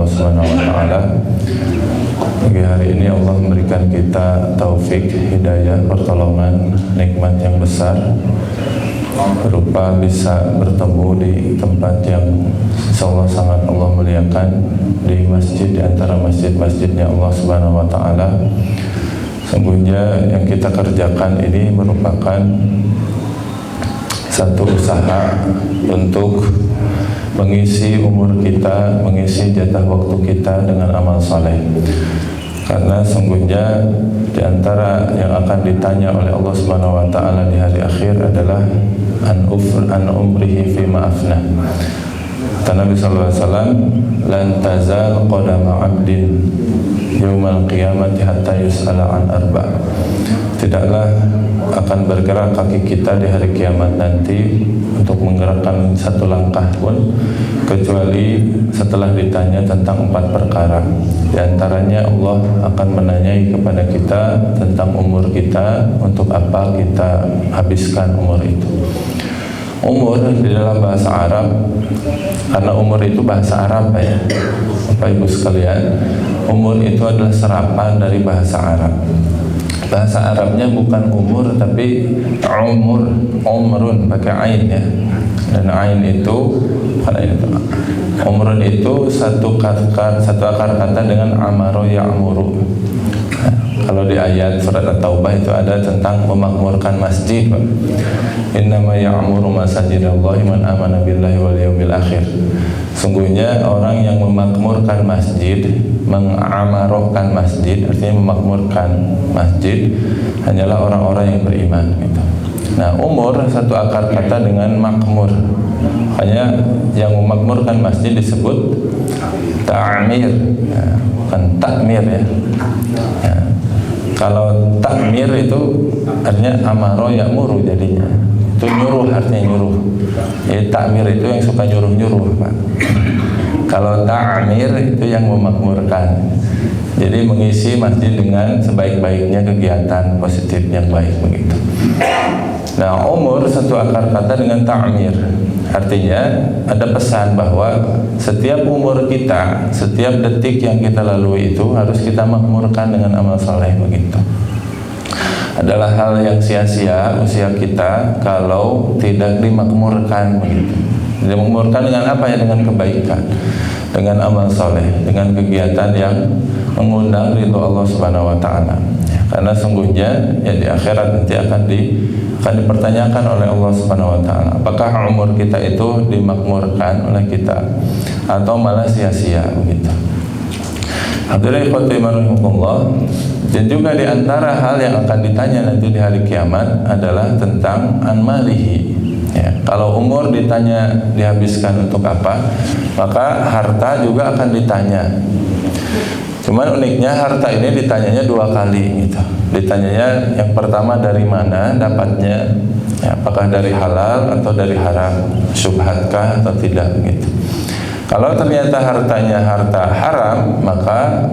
Subhanahu wa taala. Pagi hari ini Allah memberikan kita taufik, hidayah, pertolongan, nikmat yang besar berupa bisa bertemu di tempat yang insyaallah sangat Allah muliakan, di masjid, di antara masjid-masjidnya Allah Subhanahu wa taala. Sungguhnya yang kita kerjakan ini merupakan satu usaha untuk mengisi umur kita, mengisi jatah waktu kita dengan amal saleh. Karena sungguhnya di antara yang akan ditanya oleh Allah Subhanahu wa taala di hari akhir adalah an umrihi fi ma'afna. Kata Nabi sallallahu alaihi wasallam, lan tazal qadama 'abdin yaumal qiyamati hatta yus'ala an arba'. Tidaklah akan bergerak kaki kita di hari kiamat nanti untuk menggerakkan satu langkah pun kecuali setelah ditanya tentang 4 perkara. Di antaranya Allah akan menanyai kepada kita tentang umur kita, untuk apa kita habiskan umur itu. Umur di dalam bahasa Arab, karena umur itu bahasa Arab ya Bapak Ibu sekalian, umur itu adalah serapan dari bahasa Arab. Bahasa Arabnya bukan umur tapi umur, umrun pakai ain ya. Dan ain itu umrun itu satu akar kata dengan amaro ya'muru. Kalau di ayat surat At-Taubah itu ada tentang memakmurkan masjid. Innama ya'muru masajidallahi man amana billahi wal yawmil akhir. Sungguhnya orang yang memakmurkan masjid, mengamarahkan masjid, artinya memakmurkan masjid, hanyalah orang-orang yang beriman gitu. Nah, umur satu akar kata dengan makmur. Hanya yang memakmurkan masjid disebut ta'mir, ya, bukan takmir ya. Ya. Kalau takmir itu artinya amaro ya'muru jadinya. Itu nyuruh, artinya nyuruh. Jadi takmir itu yang suka nyuruh-nyuruh, Pak. Kalau ta'mir itu yang memakmurkan. Jadi mengisi masjid dengan sebaik-baiknya kegiatan positif yang baik begitu. Nah, umur satu akar kata dengan ta'mir. Artinya ada pesan bahwa setiap umur kita, setiap detik yang kita lalui itu harus kita makmurkan dengan amal saleh begitu. Adalah hal yang sia-sia usia kita kalau tidak dimakmurkan begitu. Dimakmurkan dengan apa ya? Dengan kebaikan, dengan amal saleh, dengan kegiatan yang mengundang ridho Allah Subhanahu wa taala. Ya, karena sungguhnya ya di akhirat nanti akan dipertanyakan oleh Allah Subhanahu wa taala, apakah umur kita itu dimakmurkan oleh kita atau malah sia-sia begitu. Hadirin rahimakumullah. Dan juga di antara hal yang akan ditanya nanti di hari kiamat adalah tentang anmalihi. Ya, kalau umur ditanya dihabiskan untuk apa, maka harta juga akan ditanya. Cuman uniknya harta ini ditanyanya 2 kali gitu. Ditanyanya yang pertama dari mana dapatnya, ya, apakah dari halal atau dari haram, syubhatkah atau tidak gitu. Kalau ternyata hartanya harta haram, maka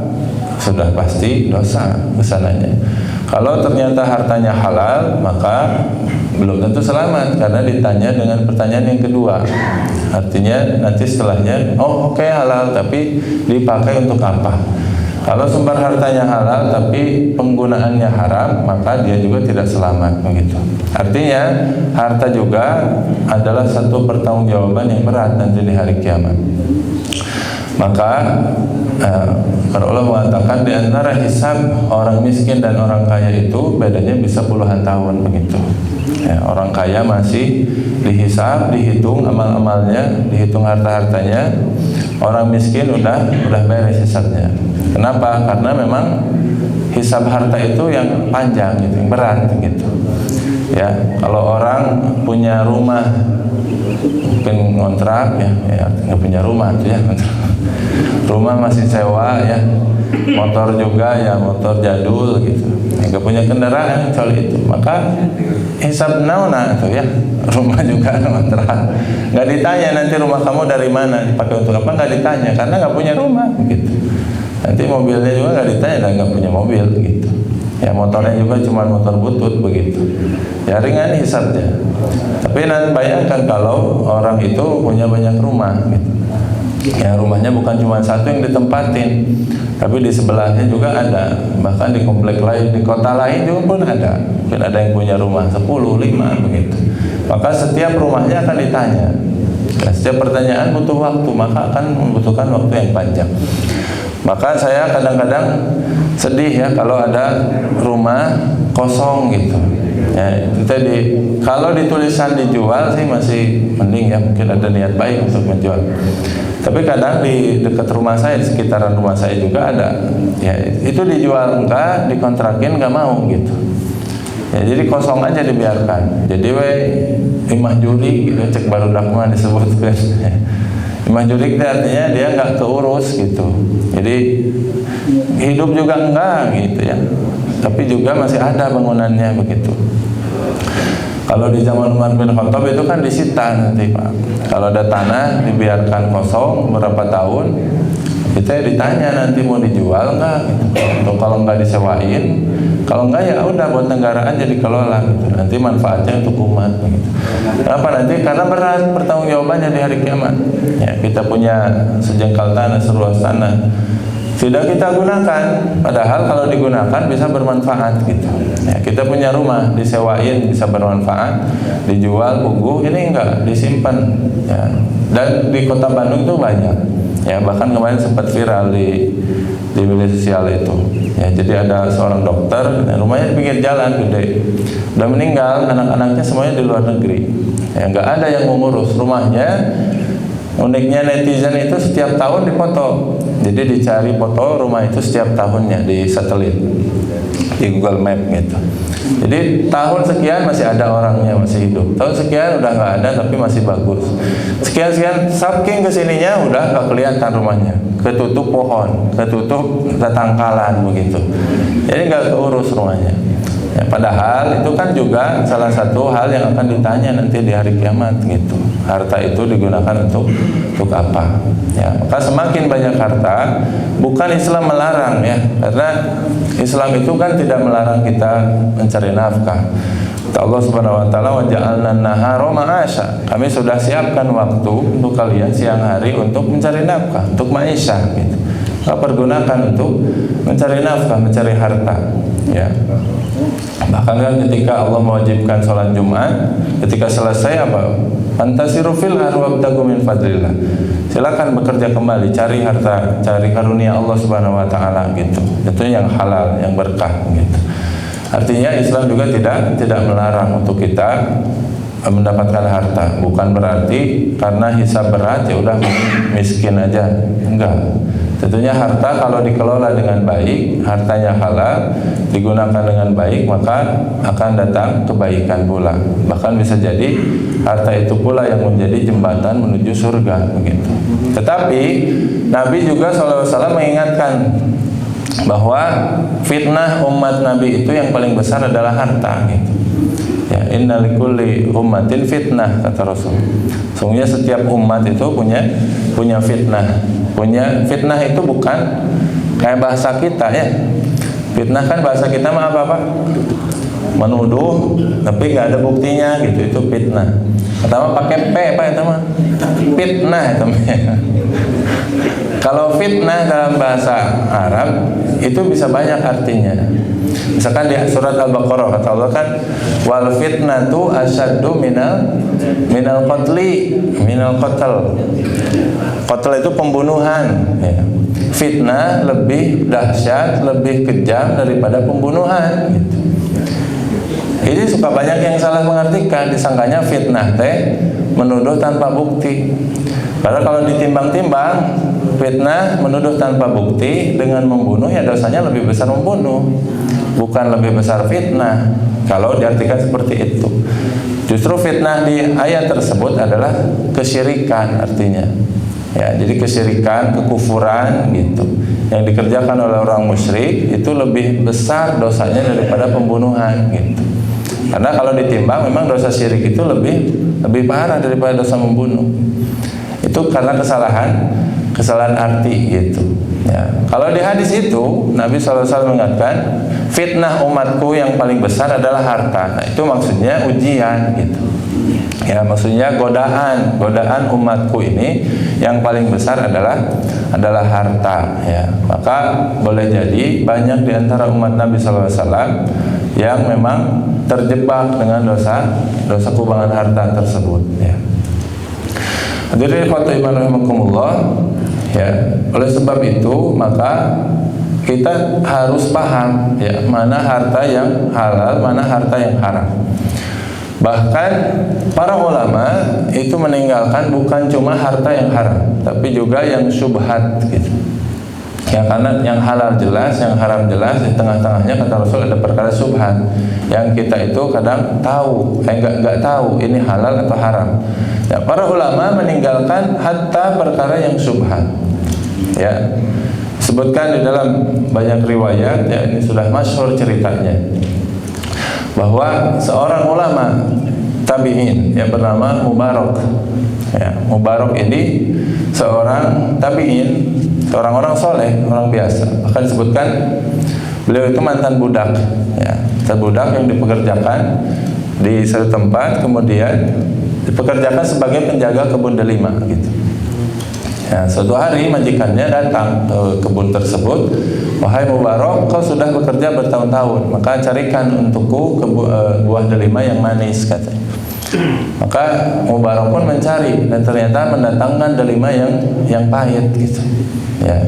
sudah pasti dosa kesananya. Kalau ternyata hartanya halal, maka belum tentu selamat karena ditanya dengan pertanyaan yang kedua. Artinya nanti setelahnya, oh oke, halal tapi dipakai untuk apa? Kalau sumber hartanya halal tapi penggunaannya haram, maka dia juga tidak selamat begitu. Artinya harta juga adalah satu pertanggungjawaban yang berat nanti di hari kiamat. Maka para ulama mengatakan di antara hisab orang miskin dan orang kaya itu bedanya bisa puluhan tahun begitu. Ya, orang kaya masih dihisab, dihitung amal-amalnya, dihitung harta-hartanya. Orang miskin udah beres hisabnya. Kenapa? Karena memang hisab harta itu yang panjang gitu, yang berat gitu. Ya, kalau orang punya rumah mungkin ngontrak ya nggak punya rumah tuh ya, rumah masih sewa ya, motor juga ya motor jadul gitu, nggak punya kendaraan kecuali itu, maka hisab nauna tuh ya, rumah juga ngontrak, nggak ditanya nanti rumah kamu dari mana, dipakai untuk apa, nggak ditanya karena nggak punya rumah begitu. Nanti mobilnya juga nggak ditanya dan nggak punya mobil gitu. Ya motornya juga cuma motor butut begitu. Ya ringan hisabnya. Tapi nanti bayangkan kalau orang itu punya banyak rumah gitu. Ya, rumahnya bukan cuma satu yang ditempatin, tapi di sebelahnya juga ada, bahkan di komplek lain, di kota lain juga pun ada. Mungkin ada yang punya rumah 10, 5 begitu. Maka setiap rumahnya akan ditanya. Nah, setiap pertanyaan butuh waktu, maka akan membutuhkan waktu yang panjang. Maka saya kadang-kadang sedih ya kalau ada rumah kosong gitu. Ya, kalau ditulisan dijual sih masih mending ya, mungkin ada niat baik untuk menjual. Tapi kadang di dekat rumah saya, di sekitaran rumah saya juga ada. Ya, itu dijual enggak, dikontrakin enggak mau gitu. Ya, jadi kosong aja dibiarkan. Jadi imah juri gitu, cek baru dakma disebutkan. Imah juri itu artinya dia enggak keurus gitu. Jadi hidup juga enggak gitu ya. Tapi juga masih ada bangunannya begitu. Kalau di zaman Umar bin Khattab itu kan disita nanti Pak. Kalau ada tanah dibiarkan kosong berapa tahun, kita ditanya nanti mau dijual enggak gitu. Atau kalau enggak disewain, kalau enggak ya udah buat negaraan jadi kelola gitu. Nanti manfaatnya untuk umat begitu. Kenapa nanti? Karena berat pertanggungjawabannya di hari kiamat. Ya, kita punya sejengkal tanah, seluas tanah, tidak kita gunakan, padahal kalau digunakan bisa bermanfaat gitu. Ya, kita punya rumah disewain bisa bermanfaat, dijual puguh, ini enggak disimpan. Ya. Dan di kota Bandung itu banyak. Ya, bahkan kemarin sempat viral di media sosial itu. Ya, jadi ada seorang dokter, rumahnya di pinggir jalan gede, udah meninggal, anak-anaknya semuanya di luar negeri. Ya, enggak ada yang mengurus rumahnya. Uniknya netizen itu setiap tahun dipoto. Jadi dicari foto rumah itu setiap tahunnya di satelit, di Google Map gitu. Jadi tahun sekian masih ada orangnya, masih hidup. Tahun sekian udah nggak ada tapi masih bagus. Sekian saking kesininya udah nggak kelihatan rumahnya, ketutup pohon, ketutup tetangkalan begitu. Jadi nggak keurus rumahnya. Ya, padahal itu kan juga salah satu hal yang akan ditanya nanti di hari kiamat gitu. Harta itu digunakan untuk apa? Ya, maka semakin banyak harta, bukan Islam melarang ya, karena Islam itu kan tidak melarang kita mencari nafkah. Allah Subhanahu wa taala, wa ja'alna an-nahara ma'asya. Kami sudah siapkan waktu untuk kalian siang hari untuk mencari nafkah, untuk maisha gitu. Maka pergunakan untuk mencari nafkah, mencari harta ya. Bahkan kan ketika Allah mewajibkan sholat Jumat, ketika selesai apa? Fantasiru fil ardi wabtaghu min fadlillah. Silakan bekerja kembali, cari harta, cari karunia Allah Subhanahu wa taala gitu. Itu yang halal, yang berkah gitu. Artinya Islam juga tidak melarang untuk kita mendapatkan harta. Bukan berarti karena hisab berat ya udah miskin aja. Enggak. Tentunya harta kalau dikelola dengan baik, hartanya halal, digunakan dengan baik, maka akan datang kebaikan pula. Bahkan bisa jadi harta itu pula yang menjadi jembatan menuju surga begitu. Tetapi Nabi juga SAW mengingatkan bahwa fitnah umat Nabi itu yang paling besar adalah harta gitu. Ya, inna likulli ummatin fitnah, kata Rasul. Sungguhnya setiap umat itu punya fitnah. Punya fitnah itu bukan kayak bahasa kita ya. Fitnah kan bahasa kita mah apa? Menuduh tapi nggak ada buktinya gitu, itu fitnah. Pertama pakai P apa itu mah? Fitnah itu. Kalau fitnah dalam bahasa Arab itu bisa banyak artinya. Misalkan di surat Al-Baqarah kata Allah kan, wal fitnatu asyaddu minal qatli, minal qatl. Qatl itu pembunuhan ya. Fitnah lebih dahsyat, lebih kejam daripada pembunuhan gitu. Jadi suka banyak yang salah mengartikan, disangkanya fitnah teh menuduh tanpa bukti. Karena kalau ditimbang-timbang, fitnah menuduh tanpa bukti dengan membunuh ya dosanya lebih besar membunuh, bukan lebih besar fitnah. Kalau diartikan seperti itu, justru fitnah di ayat tersebut adalah kesyirikan artinya. Ya, jadi kesyirikan, kekufuran gitu yang dikerjakan oleh orang musyrik itu lebih besar dosanya daripada pembunuhan gitu. Karena kalau ditimbang memang dosa syirik itu lebih parah daripada dosa membunuh. Itu karena kesalahan arti gitu. Ya. Kalau di hadis itu Nabi SAW mengatakan fitnah umatku yang paling besar adalah harta. Nah, itu maksudnya ujian gitu. Ya, maksudnya godaan umatku ini yang paling besar adalah harta, ya. Maka boleh jadi banyak di antara umat Nabi sallallahu alaihi wasallam yang memang terjebak dengan dosa kubangan harta tersebut, ya. Hadirin khotibah rahimakumullah, ya. Oleh sebab itu maka kita harus paham, ya, mana harta yang halal, mana harta yang haram. Bahkan para ulama itu meninggalkan bukan cuma harta yang haram, tapi juga yang syubhat, gitu. Ya, karena yang halal jelas, yang haram jelas, di tengah-tengahnya kata Rasul ada perkara syubhat yang kita itu kadang tahu, enggak tahu ini halal atau haram. Ya, para ulama meninggalkan hatta perkara yang syubhat. Ya, sebutkan di dalam banyak riwayat, ya, ini sudah masyhur ceritanya, bahwa seorang ulama tabi'in yang bernama Mubarak, ya, Mubarak ini seorang tabi'in, seorang orang soleh, orang biasa. Bahkan disebutkan beliau itu mantan budak, ya, budak yang dipekerjakan di satu tempat, kemudian dipekerjakan sebagai penjaga kebun delima, gitu. Ya, suatu hari majikannya datang ke kebun tersebut. Wahai Mubarak, kau sudah bekerja bertahun-tahun, maka carikan untukku buah delima yang manis, katanya. Maka Mubarak pun mencari dan ternyata mendatangkan delima yang pahit, gitu. Ya,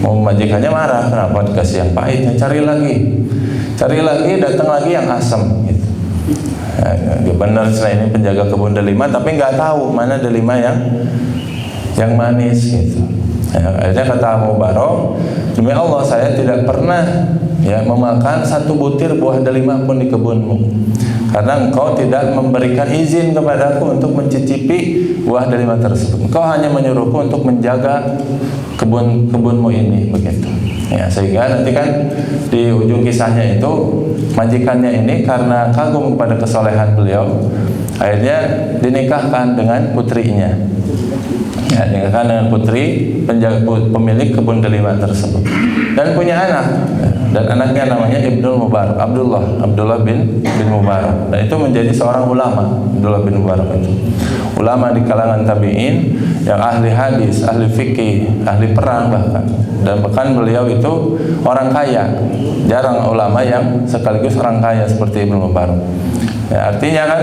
majikannya marah, kenapa dikasih yang pahit? Ya, cari lagi, datang lagi yang asam, gitu. Ya, benar, selain ini penjaga kebun delima, tapi nggak tahu mana delima yang manis, gitu. Ya, akhirnya kata Mubarak, demi Allah saya tidak pernah, ya, memakan satu butir buah delima pun di kebunmu, karena engkau tidak memberikan izin kepadaku untuk mencicipi buah delima tersebut. Engkau hanya menyuruhku untuk menjaga kebunmu ini, begitu. Ya, sehingga nanti kan di ujung kisahnya itu majikannya ini karena kagum kepada kesolehan beliau, akhirnya dinikahkan dengan putrinya. Ya, dinikahkan dengan putri pemilik kebun delima tersebut, dan punya anak, dan anaknya namanya Ibnul Mubarak, Abdullah bin Mubarak, dan itu menjadi seorang ulama. Abdullah bin Mubarak itu ulama di kalangan tabi'in yang ahli hadis, ahli fikih, ahli perang bahkan, dan bahkan beliau itu orang kaya. Jarang ulama yang sekaligus orang kaya seperti Ibnul Mubarak. Ya, artinya kan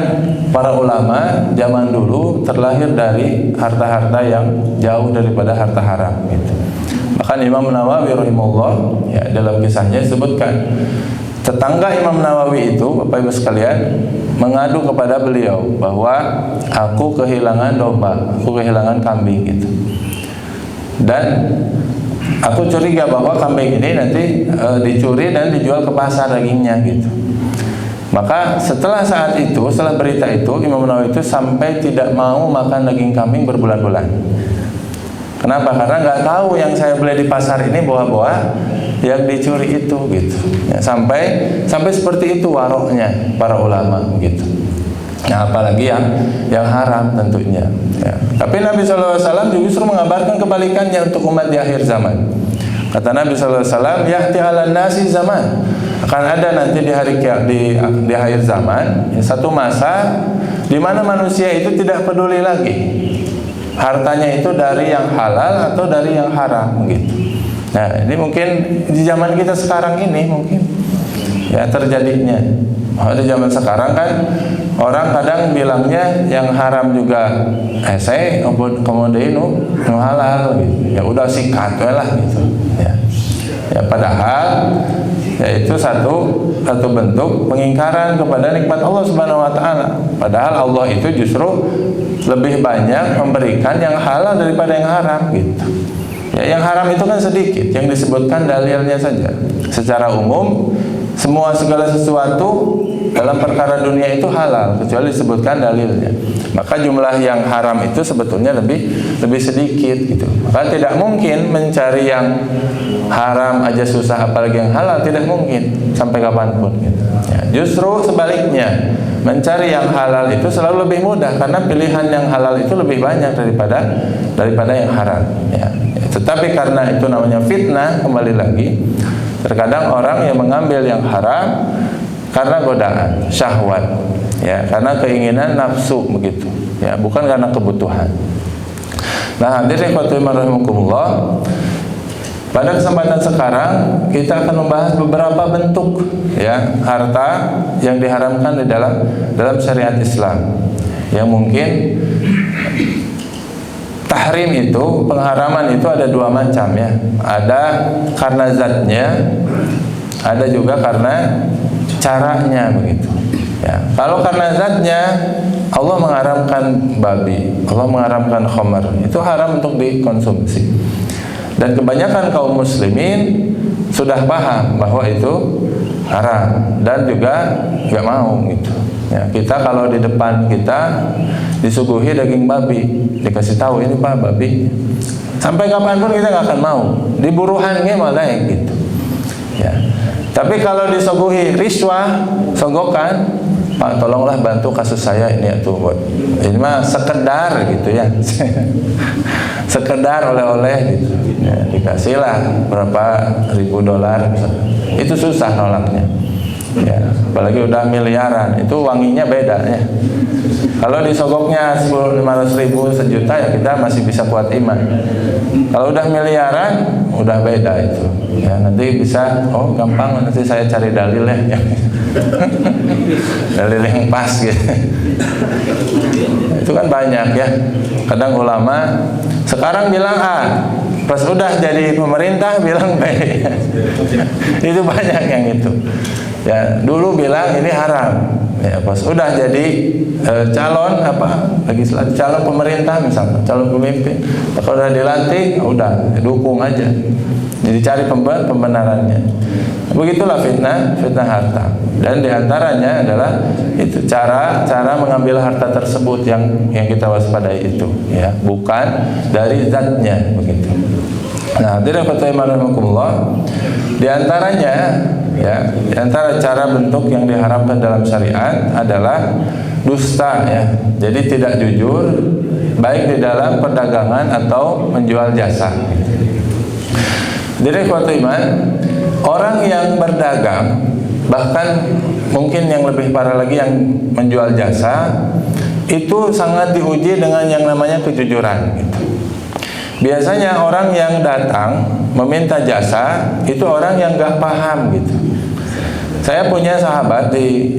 para ulama zaman dulu terlahir dari harta-harta yang jauh daripada harta haram, gitu. Bahkan Imam Nawawi rahimahullah, ya, dalam kisahnya disebutkan tetangga Imam Nawawi itu, Bapak Ibu sekalian, mengadu kepada beliau bahwa aku kehilangan domba, aku kehilangan kambing, gitu. Dan aku curiga bahwa kambing ini nanti dicuri dan dijual ke pasar dagingnya, gitu. Maka setelah saat itu, setelah berita itu, Imam Nawawi itu sampai tidak mau makan daging kambing berbulan-bulan. Kenapa? Karena nggak tahu yang saya beli di pasar ini buah-buah yang dicuri itu, gitu. Ya, sampai seperti itu waroknya para ulama, gitu. Nah, apalagi yang haram tentunya. Ya. Tapi Nabi SAW justru mengabarkan kebalikannya untuk umat di akhir zaman. Kata Nabi SAW, yahti ala nasi zaman, akan ada nanti di akhir zaman, ya, satu masa di mana manusia itu tidak peduli lagi hartanya itu dari yang halal atau dari yang haram, gitu. Nah, ini mungkin di zaman kita sekarang ini mungkin, ya, terjadinya. Di zaman sekarang kan orang kadang bilangnya yang haram juga saya kemudian nu halal, gitu. Ya udah sikat lah, gitu. Ya, padahal ya itu satu bentuk pengingkaran kepada nikmat Allah Subhanahu wa taala. Padahal Allah itu justru lebih banyak memberikan yang halal daripada yang haram, gitu. Ya, yang haram itu kan sedikit, yang disebutkan dalilnya saja. Secara umum segala sesuatu dalam perkara dunia itu halal kecuali disebutkan dalilnya. Maka jumlah yang haram itu sebetulnya lebih sedikit, gitu. Maka tidak mungkin mencari yang haram aja susah, apalagi yang halal tidak mungkin sampai kapanpun, gitu. Ya, justru sebaliknya, mencari yang halal itu selalu lebih mudah karena pilihan yang halal itu lebih banyak daripada yang haram. Ya. Tetapi karena itu namanya fitnah, kembali lagi, terkadang orang yang mengambil yang haram karena godaan, syahwat. ya, karena keinginan nafsu begitu, ya, bukan karena kebutuhan. Nah, hadirin khotbah rahimakumullah, pada kesempatan sekarang kita akan membahas beberapa bentuk, ya, harta yang diharamkan di dalam syariat Islam. Yang mungkin tahrim itu, pengharaman itu ada dua macam, ya. Ada karena zatnya, ada juga karena caranya begitu. Ya, kalau karena zatnya, Allah mengharamkan babi, Allah mengharamkan khamar, itu haram untuk dikonsumsi. Dan kebanyakan kaum muslimin sudah paham bahwa itu haram dan juga nggak mau gitu. Ya, kita kalau di depan kita disuguhi daging babi, dikasih tahu ini Pak babi, sampai kapanpun kita nggak akan mau. Diburuhannya malah gitu. Ya. Tapi kalau disuguhi riswah, sogokan, Pak tolonglah bantu kasus saya ini tuh, ini mah sekedar gitu ya, sekedar oleh-oleh gitu, ya, dikasihlah berapa ribu dolar, itu susah nolaknya, ya, apalagi udah miliaran, itu wanginya beda ya. Kalau disogoknya 500 ribu, 1 juta, ya kita masih bisa kuat iman. Kalau udah miliaran, udah beda itu, ya, nanti bisa, oh gampang, nanti saya cari dalil ya. Dalil yang pas gitu. Itu kan banyak ya. Kadang ulama sekarang bilang A, pas udah jadi pemerintah bilang B. Itu banyak yang itu. Ya, dulu bilang ini haram. Ya, pas udah jadi calon legislatif, calon pemerintah misalnya, calon pemimpin, kalau udah dilantik, udah dukung aja. Jadi cari pembenarannya. Begitulah fitnah harta. Dan diantaranya adalah itu cara mengambil harta tersebut yang kita waspadai itu, ya, bukan dari zatnya begitu. Nah, hadirin rahimakumullah, diantaranya, ya, diantara cara bentuk yang diharamkan dalam syariat adalah dusta, ya. Jadi tidak jujur baik di dalam perdagangan atau menjual jasa. Jadi iman, orang yang berdagang, bahkan mungkin yang lebih parah lagi yang menjual jasa, itu sangat diuji dengan yang namanya kejujuran gitu. Biasanya orang yang datang meminta jasa itu orang yang nggak paham gitu. Saya punya sahabat di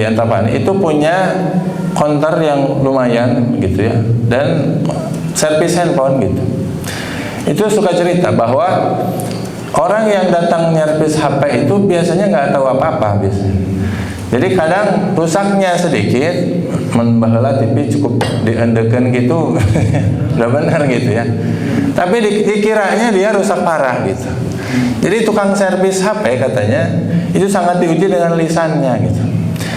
Antapani, itu punya konter yang lumayan gitu ya, dan servis handphone gitu. Itu suka cerita bahwa orang yang datang nyervis HP itu biasanya nggak tahu apa-apa biasanya. Jadi kadang rusaknya sedikit, membaheula TV cukup diendekeun gitu, udah benar gitu ya. Tapi dikiranya dia rusak parah gitu. Jadi tukang servis HP katanya itu sangat diuji dengan lisannya gitu.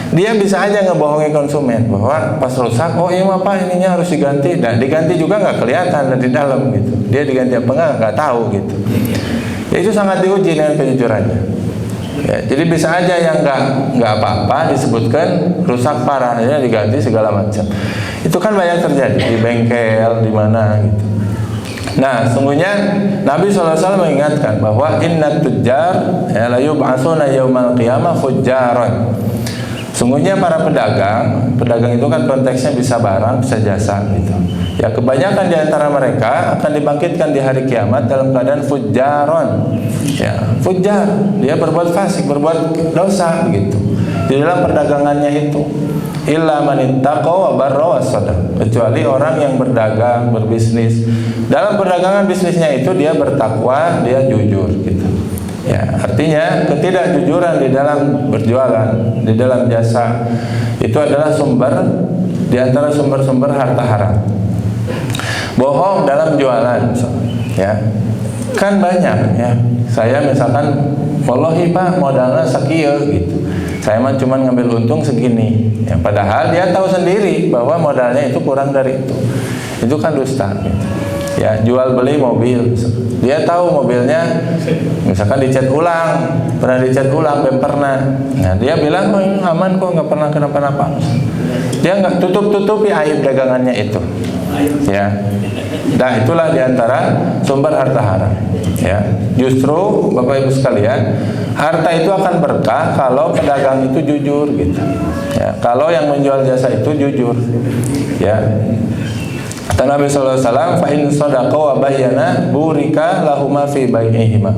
Dia bisa aja ngebohongi konsumen bahwa pas rusak, oh iya Pak ininya harus diganti, dan diganti juga nggak kelihatan dari dalam gitu. Dia diganti apa nggak tahu gitu. Ya, itu sangat diuji dengan kejujurannya. Ya, jadi bisa aja yang nggak apa-apa disebutkan rusak parah, ya diganti segala macam. Itu kan banyak terjadi di bengkel, di mana gitu. Nah, sungguhnya Nabi SAW mengingatkan bahwa innat tujjar la yub'atsuna yaumal qiyamah fujjaran. Sungguhnya para pedagang itu kan konteksnya bisa barang, bisa jasa gitu. Ya, kebanyakan di antara mereka akan dibangkitkan di hari kiamat dalam keadaan fujjaron. Ya, fujjar, dia berbuat fasik, berbuat dosa begitu. Di dalam perdagangannya itu. Illa man ittaqa wa barra wa sadaq. Kecuali orang yang berdagang, berbisnis. Dalam perdagangan bisnisnya itu dia bertakwa, dia jujur gitu. Ya, artinya ketidakjujuran di dalam berjualan, di dalam jasa itu adalah di antara sumber-sumber harta haram. Bohong dalam jualan, ya, kan banyak ya. Saya misalkan, wallahi Pak modalnya sekieu gitu. Saya mah cuma ngambil untung segini. Ya, padahal dia tahu sendiri bahwa modalnya itu kurang dari itu. Itu kan dusta. Gitu. Ya, jual beli mobil, dia tahu mobilnya misalkan dicat ulang, pernah dicat ulang, pernah. Nah, dia bilang oh ini aman kok, nggak pernah kenapa-napa. Dia nggak tutup-tutupi aib dagangannya itu. Ya, nah itulah diantara sumber harta haram. Ya, justru Bapak Ibu sekalian, harta itu akan berkah kalau pedagang itu jujur gitu. Ya, kalau yang menjual jasa itu jujur. Ya. Kata Nabi sallallahu alaihi wasallam, "Fa in shadaqa wa bayyana burika lahuma fi bai'ihima."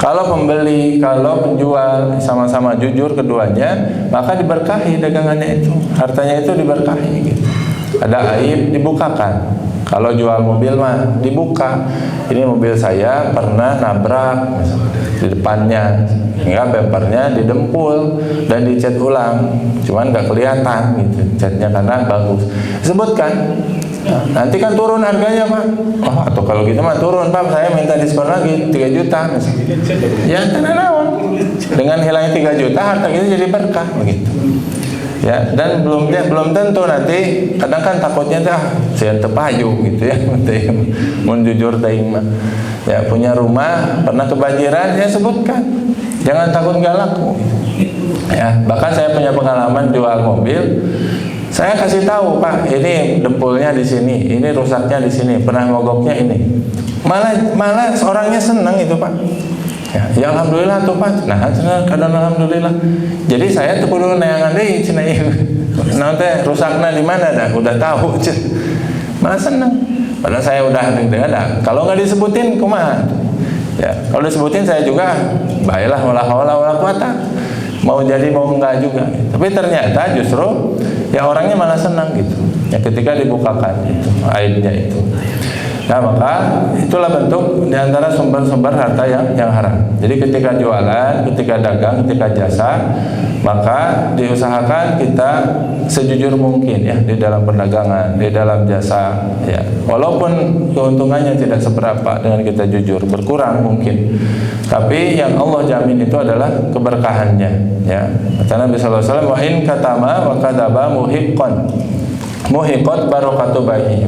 Kalau pembeli, kalau penjual sama-sama jujur keduanya, maka diberkahi dagangannya itu, hartanya itu diberkahi gitu. Ada aib dibukakan. Kalau jual mobil mah dibuka. Ini mobil saya pernah nabrak di depannya, hingga bempernya didempul dan dicat ulang. Cuman nggak kelihatan gitu, catnya karena bagus. Sebutkan. Nanti kan turun harganya Pak. Oh, atau kalau gitu mah turun Pak, saya minta diskon lagi 3 juta misalnya. Ya karena naon. Dengan hilangnya 3 juta harta kita jadi berkah begitu. Ya, dan belum tentu nanti, kadang kan takutnya saya tepayu gitu ya, mun jujur teuing mah. Ya, punya rumah pernah kebanjiran, ya sebutkan. Jangan takut nggak laku. Ya, bahkan saya punya pengalaman jual mobil. Saya kasih tahu, Pak, ini dempulnya di sini, ini rusaknya di sini, pernah mogoknya ini. Malah orangnya senang itu, Pak. Ya alhamdulillah tuh Pak. Nah, kadang alhamdulillah. Jadi saya tuh kudu neangan deui cenah ieu. Naon teh rusakna di mana dah udah tahu. Malah senang. Padahal saya udah dengar. Kalau nggak disebutin kumaha? Ya, kalau disebutin saya juga baiklah wala haula wala quwata. Mau jadi mau enggak juga. Tapi ternyata justru ya orangnya malah senang gitu. Ya ketika dibukakan itu aibnya itu. Nah, maka itulah bentuk diantara sumber-sumber harta yang haram. Jadi ketika jualan, ketika dagang, ketika jasa, maka diusahakan kita sejujur mungkin ya di dalam perdagangan, di dalam jasa ya. Walaupun keuntungannya tidak seberapa dengan kita jujur, berkurang mungkin. Tapi yang Allah jamin itu adalah keberkahannya ya. Kata Nabi sallallahu alaihi wasallam, "Wa in katama wa kadaba muhiqqan." Muhiqqat barakatu baihi.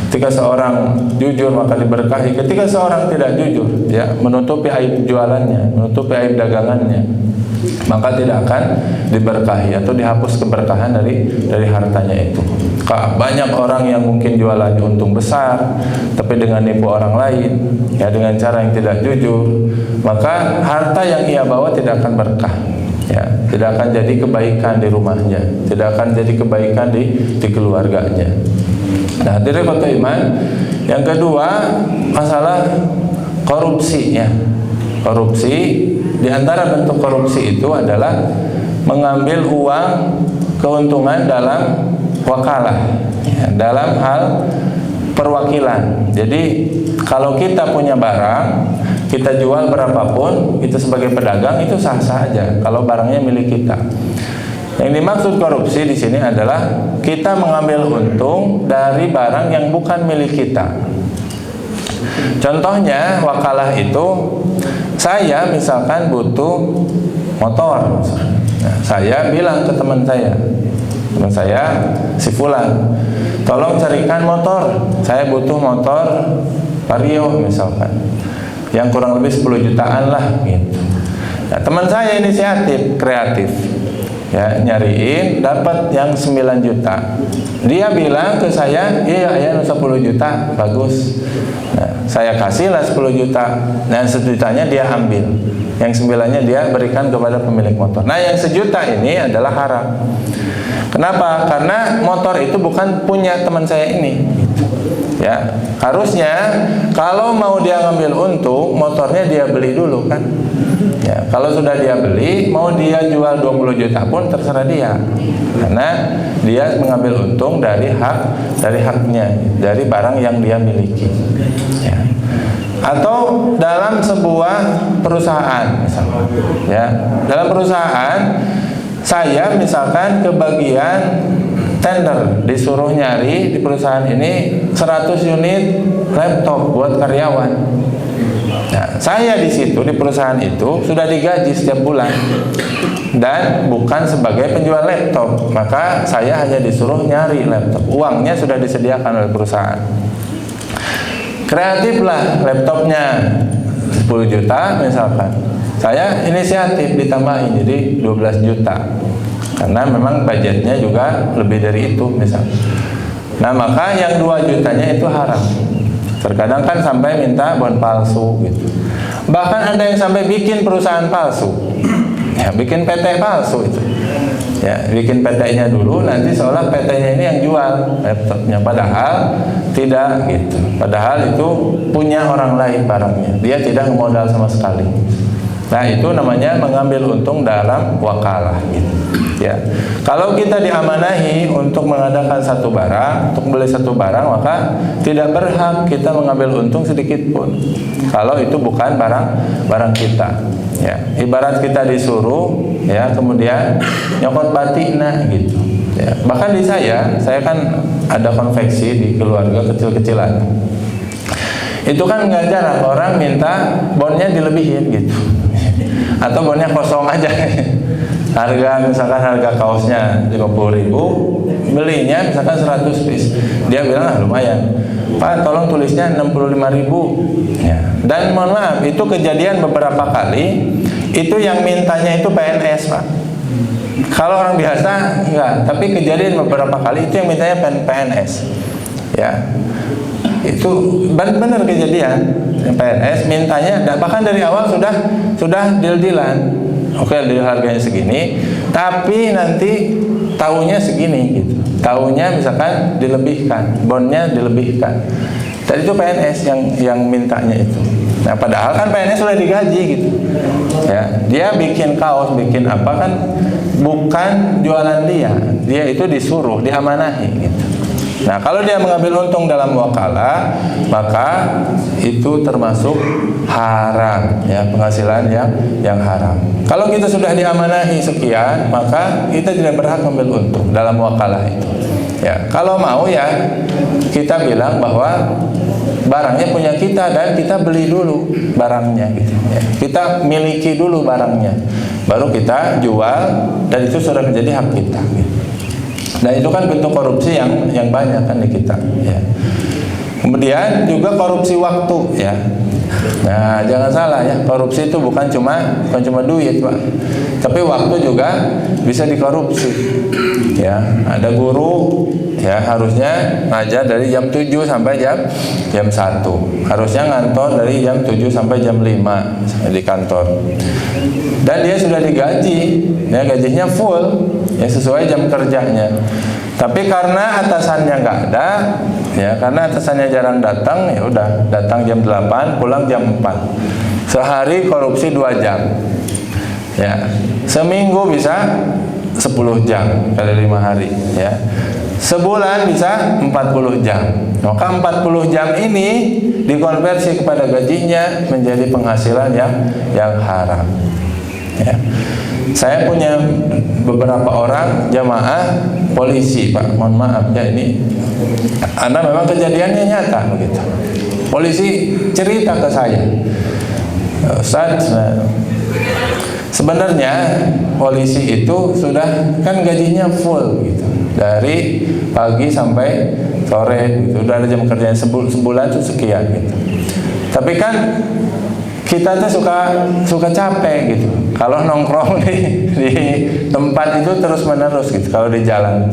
Ketika seorang jujur maka diberkahi. Ketika seorang tidak jujur, ya menutupi aib jualannya, menutupi aib dagangannya, maka tidak akan diberkahi atau dihapus keberkahan dari hartanya itu. Banyak orang yang mungkin jualannya untung besar, tapi dengan nipu orang lain, ya dengan cara yang tidak jujur, maka harta yang ia bawa tidak akan berkah. Ya, tidak akan jadi kebaikan di rumahnya, tidak akan jadi kebaikan di keluarganya. Nah, hadirin kota iman, yang kedua masalah korupsi ya. Korupsi, di antara bentuk korupsi itu adalah mengambil uang keuntungan dalam wakalah, ya, dalam hal perwakilan. Jadi kalau kita punya barang, kita jual berapapun, itu sebagai pedagang itu sah-sah aja kalau barangnya milik kita. Yang dimaksud korupsi di sini adalah kita mengambil untung dari barang yang bukan milik kita. Contohnya wakalah itu, saya misalkan butuh motor. Nah, saya bilang ke teman saya si Fulan, tolong carikan motor. Saya butuh motor Vario misalkan, yang kurang lebih 10 jutaan lah gitu. Nah, teman saya inisiatif, kreatif, ya nyariin dapat yang 9 juta. Dia bilang ke saya, iya ya 10 juta bagus. Nah, saya kasihlah 10 juta. Dan 1 jutanya dia ambil, yang 9-nya dia berikan kepada pemilik motor. Nah, yang 1 juta ini adalah haram. Kenapa? Karena motor itu bukan punya teman saya ini. Ya, harusnya kalau mau dia ngambil untung, motornya dia beli dulu kan. Ya, kalau sudah dia beli, mau dia jual 20 juta pun terserah dia. Karena dia mengambil untung dari haknya, dari barang yang dia miliki. Ya. Atau dalam sebuah perusahaan misalnya. Ya, dalam perusahaan saya misalkan kebagian tender, disuruh nyari di perusahaan ini 100 unit laptop buat karyawan. Nah, saya di situ di perusahaan itu sudah digaji setiap bulan dan bukan sebagai penjual laptop, maka saya hanya disuruh nyari laptop. Uangnya sudah disediakan oleh perusahaan. Kreatiflah laptopnya 10 juta misalkan. Saya inisiatif ditambahin jadi 12 juta. Karena memang budgetnya juga lebih dari itu misalnya. Nah, maka yang 2 jutanya itu haram. Terkadang kan sampai minta bon palsu gitu. Bahkan ada yang sampai bikin perusahaan palsu. Ya, bikin PT palsu itu. Ya, bikin PT-nya dulu, nanti seolah PT-nya ini yang jual laptopnya, padahal tidak gitu. Padahal itu punya orang lain barangnya. Dia tidak modal sama sekali. Nah, itu namanya mengambil untung dalam wakalah gitu. Ya. Kalau kita diamanahi untuk mengadakan satu barang, untuk beli satu barang, maka tidak berhak kita mengambil untung sedikit pun. Kalau itu bukan barang kita. Ya, ibarat kita disuruh, ya, kemudian nyokot batikna gitu. Ya. Bahkan di saya kan ada konveksi di keluarga kecil-kecilan. Itu kan nggak jarang orang minta bonnya dilebihin gitu, atau bonnya kosong aja. Harga misalkan harga kaosnya 50.000, belinya misalkan 100 piece. Dia bilang lumayan. Pak, tolong tulisnya 65.000. Ya. Dan mohon maaf, itu kejadian beberapa kali. Itu yang mintanya itu PNS, Pak. Kalau orang biasa enggak, tapi kejadian beberapa kali itu yang mintanya PNS. Ya. Itu benar kejadian. PNS mintanya, bahkan dari awal sudah deal-dealan. Oke, deal harganya segini, tapi nanti tahunya segini gitu. Tahunya misalkan dilebihkan, bonnya dilebihkan. Tadi itu PNS yang mintanya itu. Nah, padahal kan PNS sudah digaji gitu. Ya, dia bikin kaos, bikin apa kan bukan jualan dia. Dia itu disuruh, diamanahi gitu. Nah, kalau dia mengambil untung dalam wakalah, maka itu termasuk haram, ya, penghasilan yang haram. Kalau kita sudah diamanahi sekian, maka kita tidak berhak mengambil untung dalam wakalah itu. Ya, kalau mau ya kita bilang bahwa barangnya punya kita dan kita beli dulu barangnya gitu. Ya, kita miliki dulu barangnya, baru kita jual dan itu sudah menjadi hak kita. Gitu. Nah, itu kan bentuk korupsi yang banyak kan di kita. Ya. Kemudian juga korupsi waktu, ya. Nah, jangan salah ya, korupsi itu bukan cuma duit, Pak. Tapi waktu juga bisa dikorupsi. Ya, ada guru ya harusnya ngajar dari jam 7 sampai jam 1. Harusnya ngantor dari jam 7 sampai jam 5 di kantor. Dan dia sudah digaji, ya, gajinya full, ya, sesuai jam kerjanya. Tapi karena atasannya nggak ada, ya, karena atasannya jarang datang, ya udah datang jam 8, pulang jam 4. Sehari korupsi 2 jam. Ya, seminggu bisa 10 jam kali 5 hari, ya. Sebulan bisa 40 jam. Maka 40 jam ini dikonversi kepada gajinya menjadi penghasilan yang haram. Ya. Saya punya beberapa orang jamaah polisi, Pak. Mohon maaf ya, ini Anda memang kejadiannya nyata begitu. Polisi cerita ke saya, Ustaz, sebenarnya polisi itu sudah kan gajinya full gitu, dari pagi sampai sore gitu. Udah ada jam kerjanya sebulan itu sekian gitu. Tapi kan kita tuh suka capek gitu. Kalau nongkrong di tempat itu terus menerus gitu. Kalau di jalan,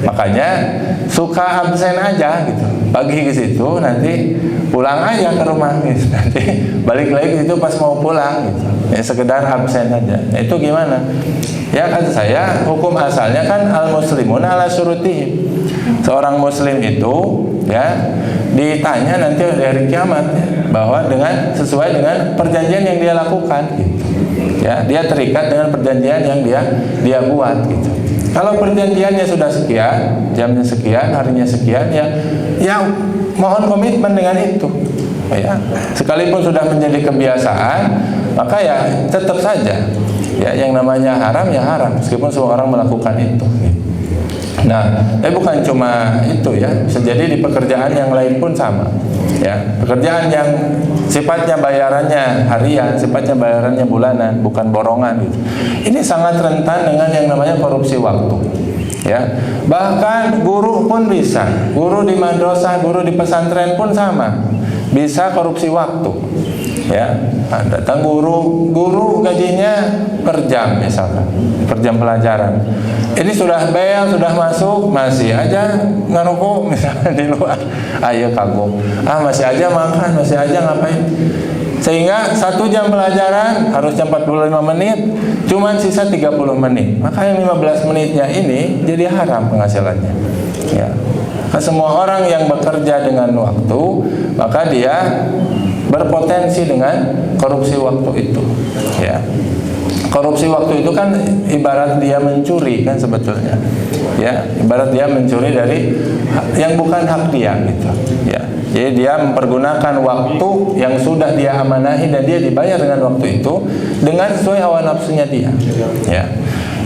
makanya suka absen aja gitu. Pagi ke situ, nanti pulang aja ke rumah gitu. Nanti balik lagi ke situ pas mau pulang gitu. Ya sekedar absen aja. Nah, itu gimana? Ya kata saya, hukum asalnya kan al-muslimun ala syurutihim. Seorang muslim itu ya ditanya nanti di hari kiamat ya, bahwa sesuai dengan perjanjian yang dia lakukan gitu. Ya, dia terikat dengan perjanjian yang dia buat gitu. Kalau perjanjiannya sudah sekian, jamnya sekian, harinya sekian, ya mohon komitmen dengan itu. Ya, sekalipun sudah menjadi kebiasaan, maka ya tetap saja ya yang namanya haram ya haram, meskipun semua orang melakukan itu. Nah, bukan cuma itu ya, bisa jadi di pekerjaan yang lain pun sama. Ya, pekerjaan yang sifatnya bayarannya harian, sifatnya bayarannya bulanan, bukan borongan gitu. Ini sangat rentan dengan yang namanya korupsi waktu. Ya, bahkan guru pun bisa, guru di madrasah, guru di pesantren pun sama, bisa korupsi waktu. Ya, datang guru gajinya per jam misalkan, per jam pelajaran. Ini sudah bel, sudah masuk, masih aja ngerokok misalkan di luar. Ayo kagum, masih aja makan, masih aja ngapain. Sehingga 1 jam pelajaran harusnya 45 menit, cuman sisa 30 menit. Maka yang 15 menitnya ini jadi haram penghasilannya. Ya. Semua orang yang bekerja dengan waktu, maka dia berpotensi dengan korupsi waktu itu. Ya. Korupsi waktu itu kan ibarat dia mencuri kan sebetulnya. Ya, ibarat dia mencuri dari yang bukan hak dia gitu. Ya. Jadi dia mempergunakan waktu yang sudah dia amanahi dan dia dibayar dengan waktu itu dengan sesuai hawa nafsunya dia. Ya.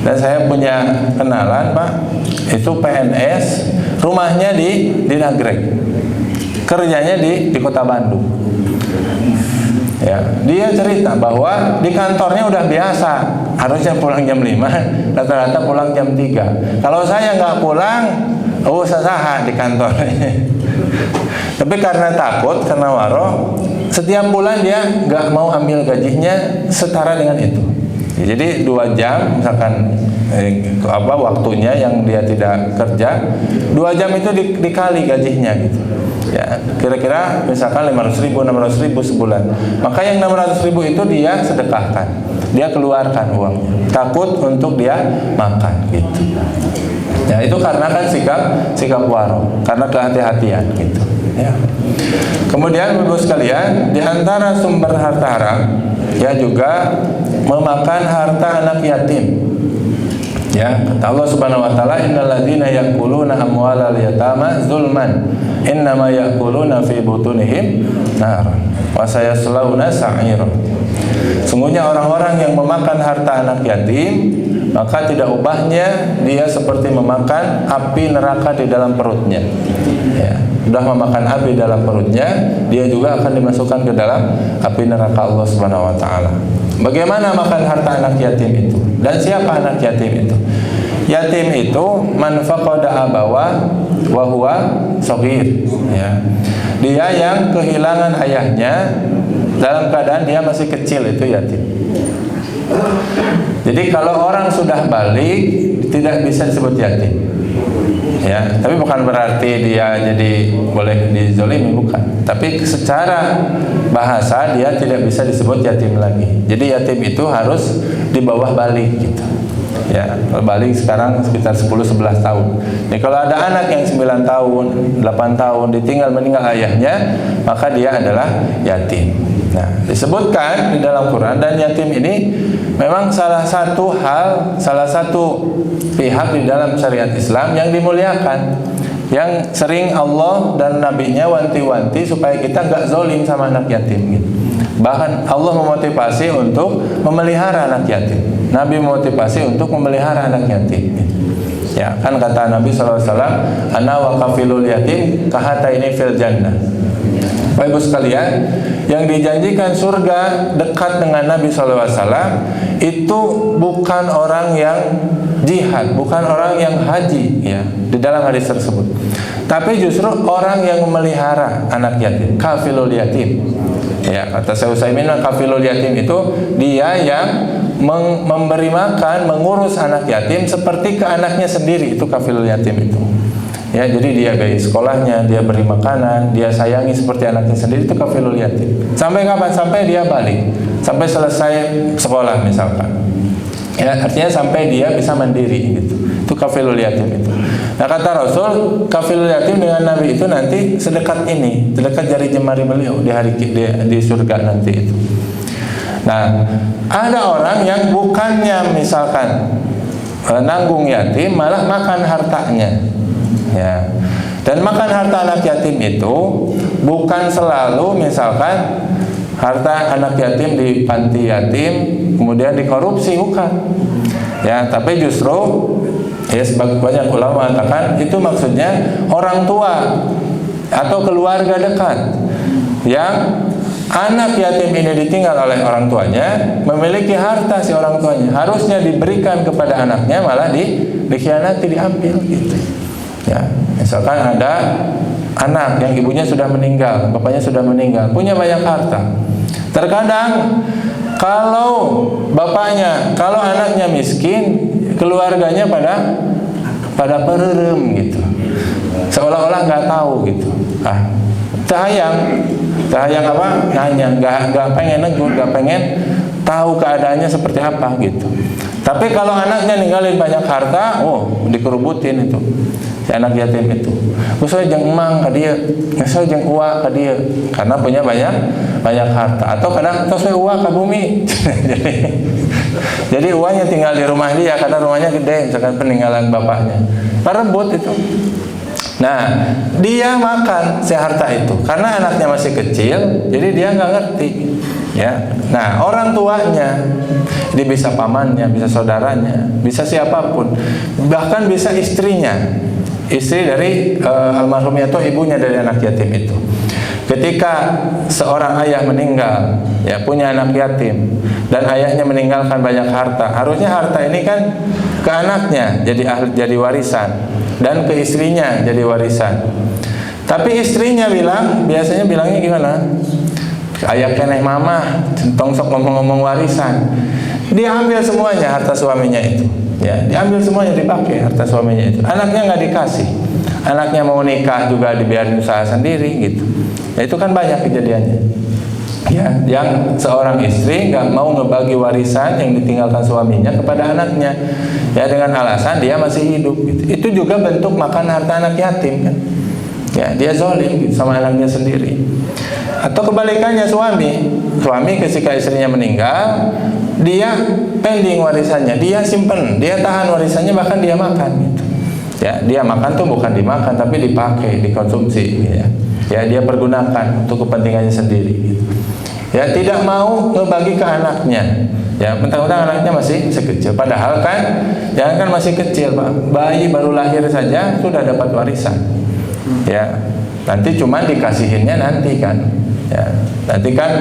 Dan saya punya kenalan, Pak, itu PNS, rumahnya di Nagreg, kerjanya di Kota Bandung. Ya, dia cerita bahwa di kantornya udah biasa, harusnya pulang jam 5, rata-rata pulang jam 3. Kalau saya nggak pulang, usaha di kantor. Tapi karena takut, karena waro, setiap bulan dia nggak mau ambil gajinya setara dengan itu. Jadi 2 jam misalkan waktunya yang dia tidak kerja, 2 jam itu dikali gajinya gitu. Ya, kira-kira misalkan 500.000, 600.000 sebulan. Maka yang 600.000 itu dia sedekahkan, dia keluarkan uangnya, takut untuk dia makan gitu. Ya, itu karena kan sikap waro, karena kehati-hatian gitu. Ya. Kemudian Bapak sekalian, di antara sumber harta haram ya juga memakan harta anak yatim. Ya, kata Allah Subhanahu wa taala, innal ladzina ya'kuluna amwalal yatama zulman innama ya'kuluna fi butunihim nar wa sayaslawna sa'ira. Sungguhnya orang-orang yang memakan harta anak yatim, maka tidak ubahnya dia seperti memakan api neraka di dalam perutnya. Ya, sudah memakan api dalam perutnya, dia juga akan dimasukkan ke dalam api neraka Allah Subhanahu wa taala. Bagaimana makan harta anak yatim itu? Dan siapa anak yatim itu? Yatim itu man faqada abawa wa huwa shaghir, ya. Dia yang kehilangan ayahnya dalam keadaan dia masih kecil, itu yatim. Jadi kalau orang sudah balik tidak bisa disebut yatim. Ya, tapi bukan berarti dia jadi boleh dizolimi, bukan. Tapi secara bahasa dia tidak bisa disebut yatim lagi. Jadi yatim itu harus di bawah balik gitu. Ya, balik sekarang sekitar 10-11 tahun. Jadi kalau ada anak yang 9 tahun, 8 tahun ditinggal meninggal ayahnya, maka dia adalah yatim. Nah, disebutkan di dalam Quran, dan yatim ini memang salah satu pihak di dalam syariat Islam yang dimuliakan, yang sering Allah dan Nabi-Nya wanti-wanti supaya kita nggak zolim sama anak yatim gitu. Bahkan Allah memotivasi untuk memelihara anak yatim. Nabi memotivasi untuk memelihara anak yatim gitu. Ya, kan kata Nabi SAW, ana wa kafilul yatim kahataini fil jannah. Bapak Ibu sekalian, yang dijanjikan surga dekat dengan Nabi SAW itu bukan orang yang jihad, bukan orang yang haji, ya, di dalam hadis tersebut. Tapi justru orang yang memelihara anak yatim, kafilul yatim. Ya, kata Syekh Utsaimin, kafilul yatim itu dia yang memberi makan, mengurus anak yatim seperti ke anaknya sendiri, itu kafilul yatim itu. Ya, jadi dia biayai sekolahnya, dia beri makanan, dia sayangi seperti anaknya sendiri, itu kafilul yatim. Sampai kapan? Sampai dia balik, sampai selesai sekolah misalkan. Ya, artinya sampai dia bisa mandiri gitu. Itu kafilul yatim itu. Nah, kata Rasul, kafilul yatim dengan Nabi itu nanti sedekat ini, sedekat jari jemari beliau di hari di surga nanti itu. Nah, ada orang yang bukannya misalkan nanggung yatim, malah makan hartanya. Ya. Dan makan harta anak yatim itu bukan selalu misalkan harta anak yatim di panti yatim kemudian dikorupsi, bukan. Ya, tapi justru ya banyak ulama mengatakan itu maksudnya orang tua atau keluarga dekat yang anak yatim ini ditinggal oleh orang tuanya, memiliki harta si orang tuanya, harusnya diberikan kepada anaknya, malah dikhianati, diambil gitu. Ya, misalkan ada anak yang ibunya sudah meninggal, bapaknya sudah meninggal, punya banyak harta. Terkadang kalau anaknya miskin, keluarganya pada pererem gitu, seolah-olah nggak tahu gitu. Sayang apa? Nanya, nggak pengen negur, nggak pengen tahu keadaannya seperti apa gitu. Tapi kalau anaknya ninggalin banyak harta, dikerubutin itu si anak yatim itu. Usah jeung emang ka dieu, usah jeung uwa ka dieu, karena punya banyak harta. Atau kadang tos we uwa ka bumi. Jadi uangnya tinggal di rumah dia karena rumahnya gede, misalkan peninggalan bapaknya. Parebut itu. Nah, dia makan si harta itu karena anaknya masih kecil, jadi dia nggak ngerti. Ya, nah orang tuanya, dia bisa pamannya, bisa saudaranya, bisa siapapun, bahkan bisa istrinya, istri dari almarhumnya atau ibunya dari anak yatim itu. Ketika seorang ayah meninggal, ya punya anak yatim, dan ayahnya meninggalkan banyak harta, harusnya harta ini kan ke anaknya jadi warisan, dan ke istrinya jadi warisan. Tapi istrinya biasanya bilangnya gimana? Ayah keneh mama, tong sok ngomong-ngomong warisan. Dia ambil semuanya harta suaminya itu. Ya, diambil semuanya, dipakai harta suaminya itu. Anaknya nggak dikasih. Anaknya mau nikah juga dibiarin usaha sendiri gitu. Ya itu kan banyak kejadiannya. Ya, yang seorang istri nggak mau ngebagi warisan yang ditinggalkan suaminya kepada anaknya. Ya dengan alasan dia masih hidup gitu. Itu juga bentuk makan harta anak yatim kan. Ya, dia zalim gitu, sama anaknya sendiri. Atau kebalikannya suami ketika istrinya meninggal, dia pending warisannya, dia simpen, dia tahan warisannya, bahkan dia makan gitu. Ya, dia makan tuh bukan dimakan tapi dipakai, dikonsumsi ya. Ya, dia pergunakan untuk kepentingannya sendiri gitu. Ya, tidak mau ngebagi ke anaknya. Ya, mentang-mentang anaknya masih kecil, padahal kan jangan kan masih kecil, Pak. Bayi baru lahir saja sudah dapat warisan. Ya, nanti cuma dikasihinnya nanti kan. Ya, nanti kan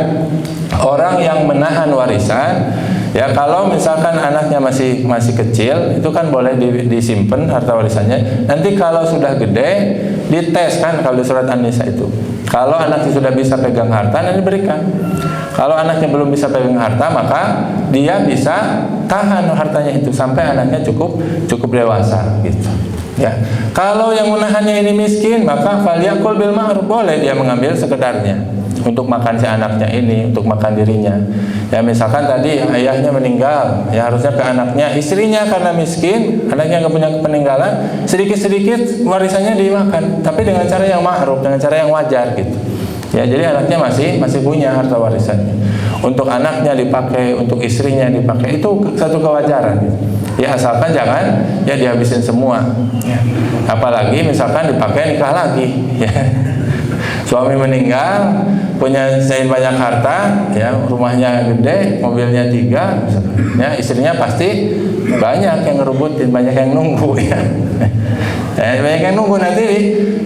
orang yang menahan warisan, ya kalau misalkan anaknya masih kecil, itu kan boleh disimpan harta warisannya. Nanti kalau sudah gede, dites kan kalau di surat An-Nisa itu. Kalau anaknya sudah bisa pegang harta, nanti diberikan. Kalau anaknya belum bisa pegang harta, maka dia bisa tahan hartanya itu sampai anaknya cukup dewasa gitu. Ya, kalau yang menahannya ini miskin, maka falyakul bil ma'ruf, boleh dia mengambil sekedarnya untuk makan si anaknya ini, untuk makan dirinya. Ya misalkan tadi ayahnya meninggal, ya harusnya ke anaknya, istrinya karena miskin, anaknya nggak punya peninggalan, sedikit-sedikit warisannya dimakan, tapi dengan cara yang ma'ruf, dengan cara yang wajar gitu. Ya, jadi anaknya masih punya harta warisannya. Untuk anaknya dipakai, untuk istrinya dipakai, itu satu kewajaran gitu. Ya asalkan jangan ya dihabisin semua. Ya. Apalagi misalkan dipakai nikah lagi. Ya. Suami meninggal, punya banyak harta, ya rumahnya gede, mobilnya 3, ya istrinya pasti banyak yang ngerebutin, banyak yang nunggu ya. Ya, banyak yang nunggu nanti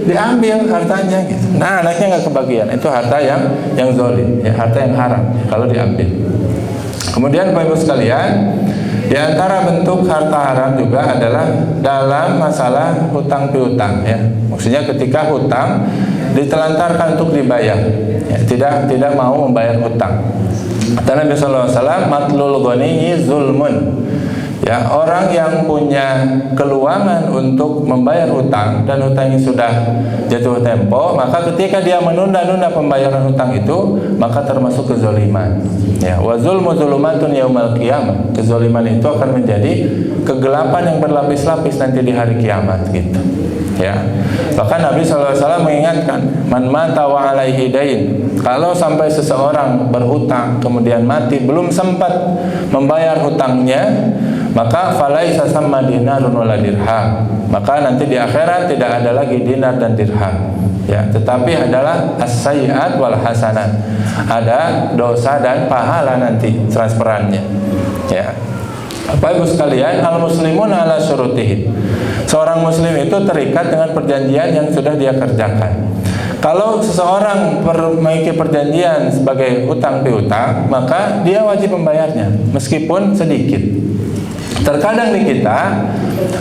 diambil hartanya gitu. Nah anaknya nggak kebagian, itu harta yang zalim, ya harta yang haram ya, kalau diambil. Kemudian Bapak Ibu sekalian, di antara bentuk harta haram juga adalah dalam masalah hutang piutang ya. Maksudnya ketika hutang ditelantarkan untuk dibayar, ya, tidak mau membayar hutang. Kata Nabi sallallahu alaihi wasallam, matlul ghaniyyi zulmun. Ya, orang yang punya keluangan untuk membayar hutang dan hutangnya sudah jatuh tempo, maka ketika dia menunda-nunda pembayaran hutang itu, maka termasuk kezaliman. Ya, wa zulmu zulumatun yaumal qiyamah. Kezaliman itu akan menjadi kegelapan yang berlapis-lapis nanti di hari kiamat gitu. Ya. Bahkan Nabi SAW mengingatkan, man mata wa alaihi dain. Kalau sampai seseorang berhutang kemudian mati belum sempat membayar hutangnya, maka falaisa samma dinarun wala dirham. Maka nanti di akhirat tidak ada lagi dinar dan dirham. Ya, tetapi adalah as-sayyi'at wal hasanat. Ada dosa dan pahala nanti transferannya. Ya. Bapak Ibu sekalian, al-muslimun ala syurutihim. Seorang muslim itu terikat dengan perjanjian yang sudah dia kerjakan. Kalau seseorang memiliki perjanjian sebagai hutang piutang, maka dia wajib membayarnya meskipun sedikit. Terkadang di kita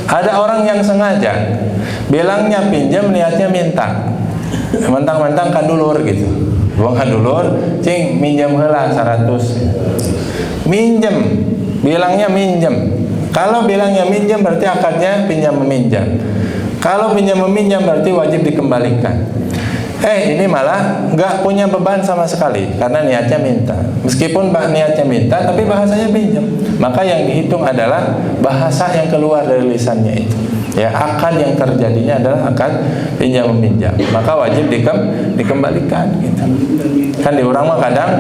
ada orang yang sengaja bilangnya pinjam, niatnya minta, mentang-mentang kan dulur gitu. Dua ngadulur, cing minjem heula 100. Minjem, bilangnya minjem. Kalau bilangnya minjem berarti akadnya pinjam meminjam. Kalau pinjam meminjam berarti wajib dikembalikan. Ini malah nggak punya beban sama sekali karena niatnya minta. Meskipun niatnya minta, tapi bahasanya pinjam. Maka yang dihitung adalah bahasa yang keluar dari lisannya itu. Ya, akad yang terjadinya adalah akad pinjam meminjam. Maka wajib dikembalikan. Gitu. Kan di orang mah kadang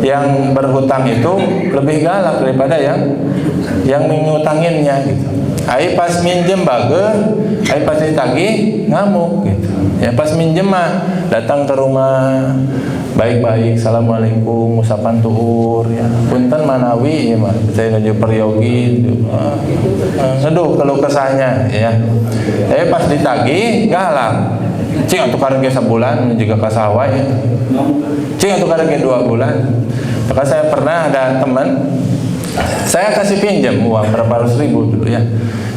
yang berhutang itu lebih galak daripada yang mengutanginnya. Gitu. Ai pas minjem bager, ai pas ditagih ngamuk. Gitu. Ya pas minjem mah datang ke rumah baik-baik, assalamualaikum, usapan tuhur, ya punten manawi, ya mah saya nuju peryogi, seduh kalau kesahnya, ya. Tapi pas ditagih galak, cing atuh karege sebulan juga kasawai, ya. Cing atuh karege 2 bulan. Maka saya pernah ada teman, saya kasih pinjam uang berapa ratus ribu dulu ya.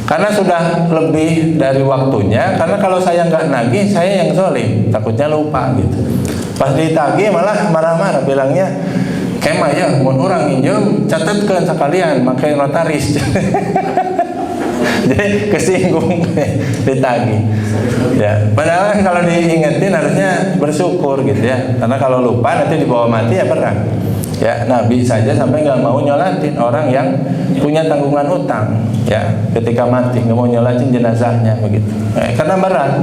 Karena sudah lebih dari waktunya, karena kalau saya nggak nagih, saya yang zolim, takutnya lupa gitu. Pas ditagih malah marah-marah, bilangnya, kemah ya, mun orang minjem, catatkan sekalian, pakai notaris. Jadi kesinggung ditagih. Ya, padahal kan kalau diingetin harusnya bersyukur gitu ya. Karena kalau lupa nanti dibawa mati ya berat. Ya, Nabi saja sampai nggak mau nyolatin orang yang punya tanggungan hutang. Ya, ketika mati nggak mau nyolatin jenazahnya begitu. Karena berat.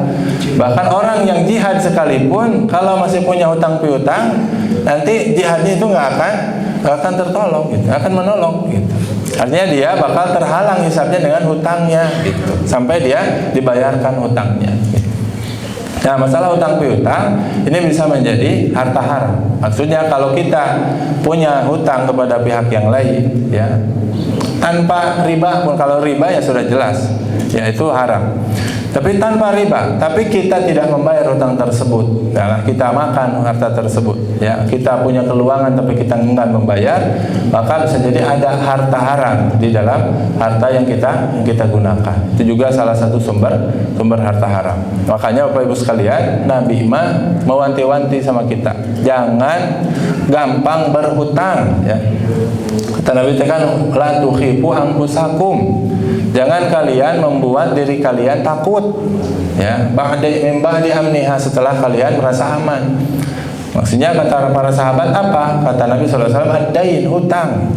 Bahkan orang yang jihad sekalipun kalau masih punya hutang piutang, nanti jihadnya itu nggak akan tertolong, gitu, akan menolong. Gitu. Artinya dia bakal terhalang hisabnya dengan hutangnya, gitu, sampai dia dibayarkan hutangnya. Gitu. Nah, masalah hutang piutang ini bisa menjadi harta haram. Maksudnya kalau kita punya hutang kepada pihak yang lain, ya, tanpa riba pun, kalau riba ya sudah jelas, ya itu haram. Tapi tanpa riba, tapi kita tidak membayar hutang tersebut, nah, kita makan harta tersebut, ya, kita punya keluangan tapi kita enggan membayar, maka bisa jadi ada harta haram di dalam harta yang kita gunakan. Itu juga salah satu sumber harta haram. Makanya Bapak Ibu sekalian, Nabi mah mewanti-wanti sama kita, jangan gampang berhutang, ya. Kata Nabi kan, la tukhifu anfusakum. Jangan kalian membuat diri kalian takut, ya, ba'di amniha, setelah kalian merasa aman. Maksudnya kata para sahabat apa? Kata Nabi SAW, ad-dain, hutang.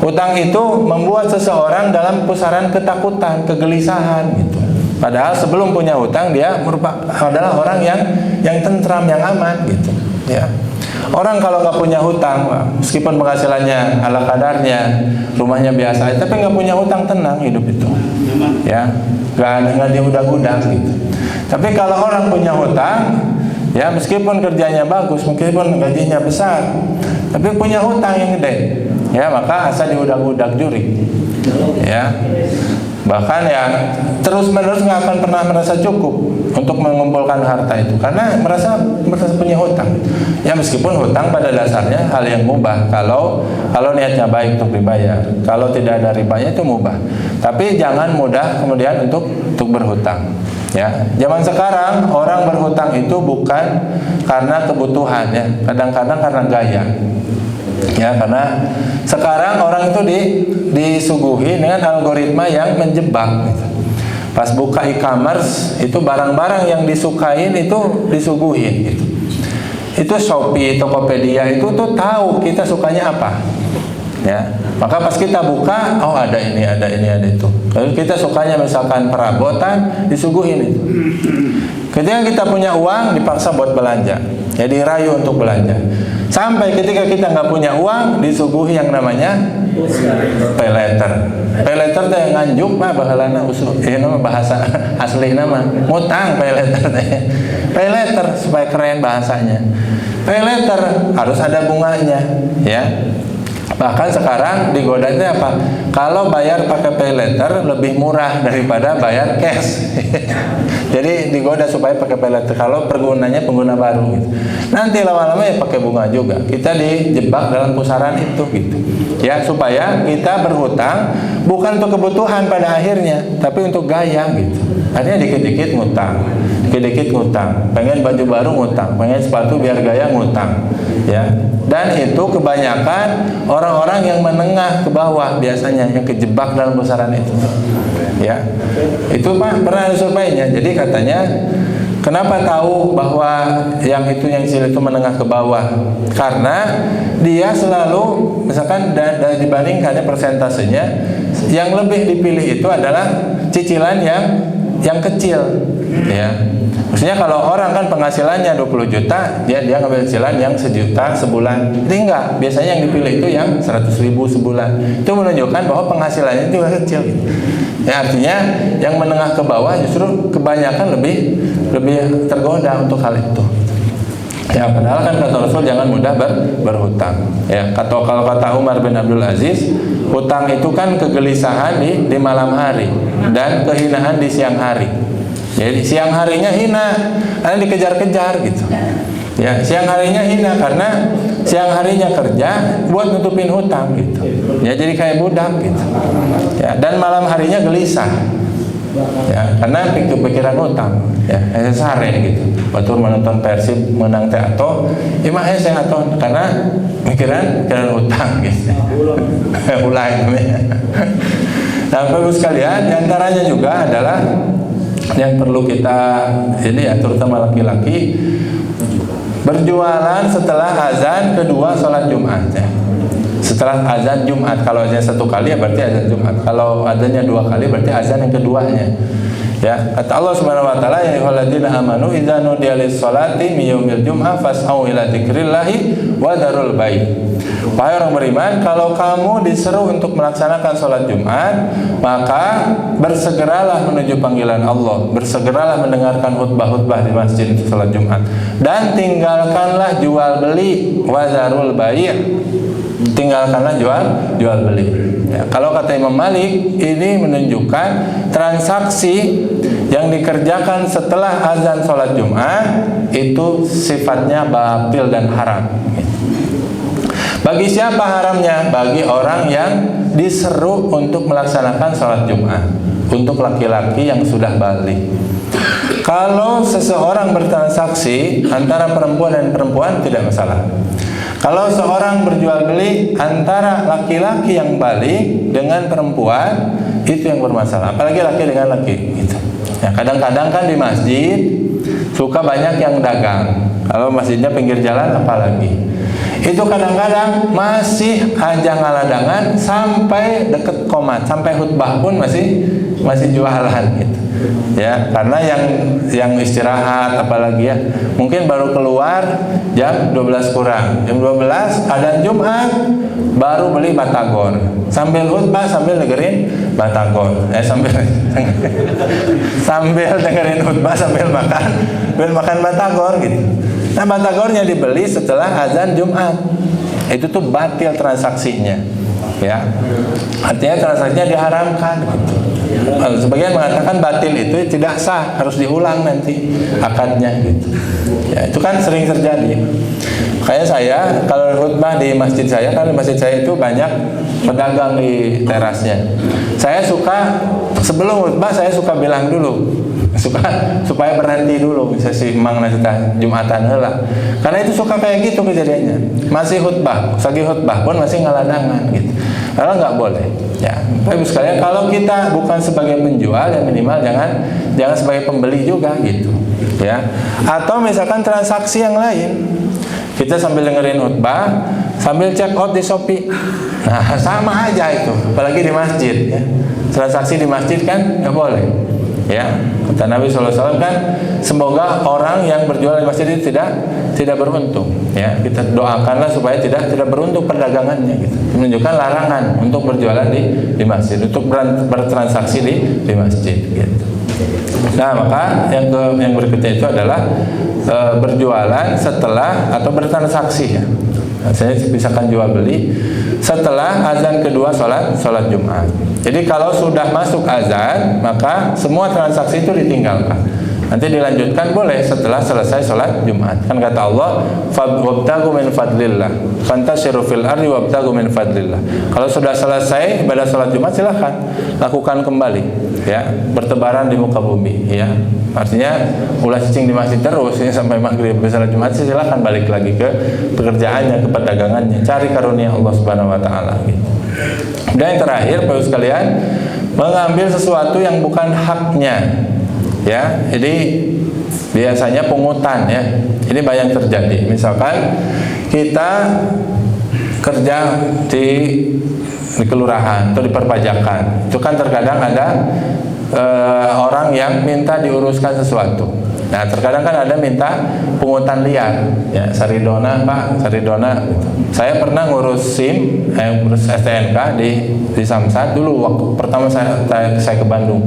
Hutang itu membuat seseorang dalam pusaran ketakutan, kegelisahan, gitu. Padahal sebelum punya hutang dia adalah orang yang tentram, yang aman, gitu. Ya. Orang kalau nggak punya hutang, meskipun penghasilannya ala kadarnya, rumahnya biasa, tapi nggak punya hutang, tenang hidup itu, ya, nggak diudak-udak gitu. Tapi kalau orang punya hutang, ya, meskipun kerjanya bagus, meskipun gajinya besar, tapi punya hutang yang gede, ya, maka asa diudak-udak juri, ya. Bahkan ya terus-menerus nggak akan pernah merasa cukup untuk mengumpulkan harta itu, karena merasa punya hutang. Ya, meskipun hutang pada dasarnya hal yang mubah kalau niatnya baik untuk dibayar. Kalau tidak ada ribanya itu mubah. Tapi jangan mudah kemudian untuk berhutang. Ya, zaman sekarang orang berhutang itu bukan karena kebutuhan, ya, kadang-kadang karena gaya. Ya, karena sekarang orang itu disuguhi dengan algoritma yang menjebak, gitu. Pas buka e-commerce itu barang-barang yang disukain itu disuguhin, gitu. Itu Shopee, Tokopedia itu tuh tahu kita sukanya apa, ya. Maka pas kita buka, oh ada ini, ada itu. Kalau kita sukanya misalkan perabotan, disuguhin itu. Ketika kita punya uang, dipaksa buat belanja, ya, dirayu untuk belanja. Sampai ketika kita nggak punya uang, disuguhi yang namanya pay letter. Pay letter teh nganjuk mah baheulana usul, nama bahasa asli nama ngutang pay letter teh. Pay letter supaya keren bahasanya. Pay letter harus ada bunganya, ya. Bahkan sekarang digodanya apa? Kalau bayar pakai pay letter lebih murah daripada bayar cash. Jadi digoda supaya pakai pay letter. Kalau pengguna baru, gitu. Nanti lama-lama ya pakai bunga juga. Kita dijebak dalam pusaran itu, gitu. Ya, supaya kita berhutang bukan untuk kebutuhan pada akhirnya, tapi untuk gaya, gitu. Artinya dikit-dikit ngutang, dikit-dikit ngutang, pengen baju baru ngutang, pengen sepatu biar gaya ngutang, ya. Dan itu kebanyakan orang-orang yang menengah ke bawah biasanya yang kejebak dalam pusaran itu, ya. Itu Pak pernah ada surveinya. Jadi katanya kenapa tahu bahwa yang itu menengah ke bawah? Karena dia selalu misalkan dibandingkannya persentasenya yang lebih dipilih itu adalah cicilan yang kecil, ya. Maksudnya kalau orang kan penghasilannya 20 juta, dia ngambil cicilan yang 1 juta sebulan. Ini enggak, biasanya yang dipilih itu yang 100.000 sebulan. Itu menunjukkan bahwa penghasilannya juga kecil. Ya, artinya yang menengah ke bawah justru kebanyakan lebih tergoda untuk hal itu. Ya, padahal kan kata Rasul jangan mudah berhutang. Ya, kalau kata Umar bin Abdul Aziz, hutang itu kan kegelisahan di malam hari dan kehinaan di siang hari. Jadi siang harinya hina karena dikejar-kejar gitu. Ya, siang harinya hina karena siang harinya kerja buat nutupin hutang gitu. Ya, jadi kayak budak gitu. Ya, dan malam harinya gelisah. Ya, karena pikiran hutang. Ya, sare gitu. Batur menonton Persib menang teh atau imah saya atau karena pikiran hutang gitu. Ulah namanya. Nah, Bapak sekalian, diantaranya juga adalah yang perlu kita ini ya, terutama laki-laki, berjualan setelah azan kedua sholat Jumat, ya. Setelah azan Jumat, kalau azan 1 kali ya berarti azan Jumat, kalau azannya 2 kali berarti azan yang keduanya, ya. Kata Allah Subhanahu wa taala, ya ayyuhalladzina amanu idza nudiya lis-sholati min yaumil jum'ah fas'au ila dzikrillahi wa dzarul bai'. Wahai orang beriman, kalau kamu diseru untuk melaksanakan sholat Jumat, maka bersegeralah menuju panggilan Allah, bersegeralah mendengarkan khutbah-khutbah di masjid sholat Jumat, dan tinggalkanlah jual beli, wazarul bai', tinggalkanlah jual beli. Ya, kalau kata Imam Malik, ini menunjukkan transaksi yang dikerjakan setelah azan sholat Jumat itu sifatnya batil dan haram. Bagi siapa haramnya? Bagi orang yang diseru untuk melaksanakan sholat Jumat, untuk laki-laki yang sudah balik. Kalau seseorang bertransaksi antara perempuan dan perempuan tidak masalah. Kalau seorang berjual beli antara laki-laki yang balik dengan perempuan, itu yang bermasalah. Apalagi laki dengan laki gitu. Ya, kadang-kadang kan di masjid suka banyak yang dagang. Kalau masjidnya pinggir jalan apalagi. Itu kadang-kadang masih aja ngaladangan sampai deket qomat, sampai khutbah pun masih jualan gitu. Ya, karena yang istirahat apalagi ya, mungkin baru keluar jam 12 kurang, jam 12 adzan Jumat baru beli batagor, sambil khutbah sambil dengerin batagor, sambil dengerin khutbah sambil makan batagor gitu. Nah, batagornya dibeli setelah azan Jumat. Itu tuh batil transaksinya. Ya. Artinya transaksinya diharamkan gitu. Sebagian mengatakan batil itu tidak sah, harus diulang nanti akadnya gitu. Ya, itu kan sering terjadi. Kayak saya kalau khutbah di masjid saya, kan di masjid saya itu banyak pedagang di terasnya. Saya suka sebelum khutbah saya suka bilang dulu, supaya berhenti dulu, bisa si mang nasita Jumatan heula. Karena itu suka kayak gitu kejadiannya. Masih khutbah, sagi khutbah pun masih ngaladangan gitu. Karena nggak boleh. Ya, Bapak sekalian, kalau kita bukan sebagai penjual, ya minimal jangan sebagai pembeli juga gitu. Ya. Atau misalkan transaksi yang lain. Kita sambil dengerin khutbah, sambil check out di Shopee. Nah, sama aja itu, apalagi di masjid ya. Transaksi di masjid kan nggak boleh. Ya, kata Nabi SAW kan, semoga orang yang berjualan di masjid itu tidak beruntung. Ya, kita doakanlah supaya tidak beruntung perdagangannya. Gitu. Menunjukkan larangan untuk berjualan di masjid, untuk bertransaksi di masjid. Gitu. Nah, maka yang berikutnya itu adalah berjualan setelah atau bertransaksi ya. Saya misalkan jual beli setelah azan kedua sholat Jumat. Jadi kalau sudah masuk azan, maka semua transaksi itu ditinggalkan. Nanti dilanjutkan boleh setelah selesai sholat Jumat. Kan kata Allah, "Wabtagu min fadlillah, fantashiru fil ardi wabtagu min fadlillah." Kalau sudah selesai ibadah sholat Jumat, silahkan lakukan kembali, ya, bertebaran di muka bumi, ya. artinya ulah cicing di masjid terus ya, sampai maghrib salat Jumat, silakan balik lagi ke pekerjaannya, ke perdagangannya, cari karunia Allah Subhanahu wa taala gitu. Dan yang terakhir Bapak sekalian, mengambil sesuatu yang bukan haknya. Ya, jadi biasanya pungutan ya. Ini banyak terjadi. Misalkan kita kerja di kelurahan atau di perpajakan, itu kan terkadang ada orang yang minta diuruskan sesuatu. Nah, terkadang kan ada minta pungutan liar, ya, saridona Pak, saridona. Gitu. Saya pernah ngurus SIM, ngurus STNK di Samsat dulu waktu pertama saya ke Bandung.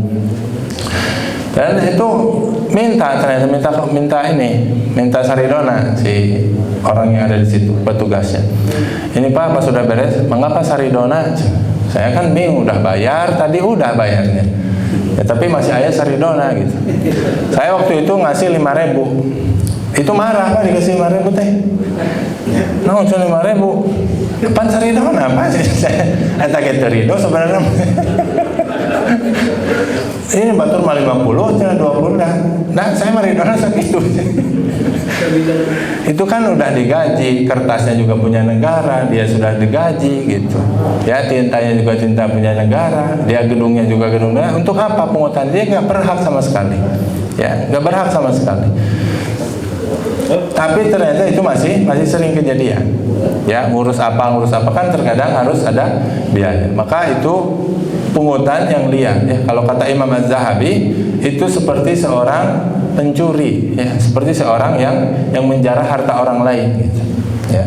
Dan itu ternyata minta saridona si orang yang ada di situ, petugasnya. Ini Pak, pas sudah beres, mengapa saridona? Saya kan bingung, udah bayar, tadi udah bayarnya. Ya, tapi masih ayah saridona gitu. Saya waktu itu ngasih 5.000. Itu marah Pak, dikasih 5.000 teh. Nah, cuma 5.000. Pan saridona apa sih? Saya gitu ridho sebenarnya. Ini batur mah 50, cina 20 dah. Nah, saya maridona segitu. Itu kan udah digaji, kertasnya juga punya negara, dia sudah digaji gitu. Ya, tintanya juga tinta punya negara, dia gedungnya juga gedung negara. Untuk apa pungutan? Dia nggak berhak sama sekali. Ya, nggak berhak sama sekali. Tapi ternyata itu masih sering kejadian. Ya, ngurus apa kan terkadang harus ada biaya. Maka itu pungutan yang liar. Ya, kalau kata Imam Az-Zahabi itu seperti seorang pencuri, ya, seperti seorang yang menjarah harta orang lain. Gitu. Ya.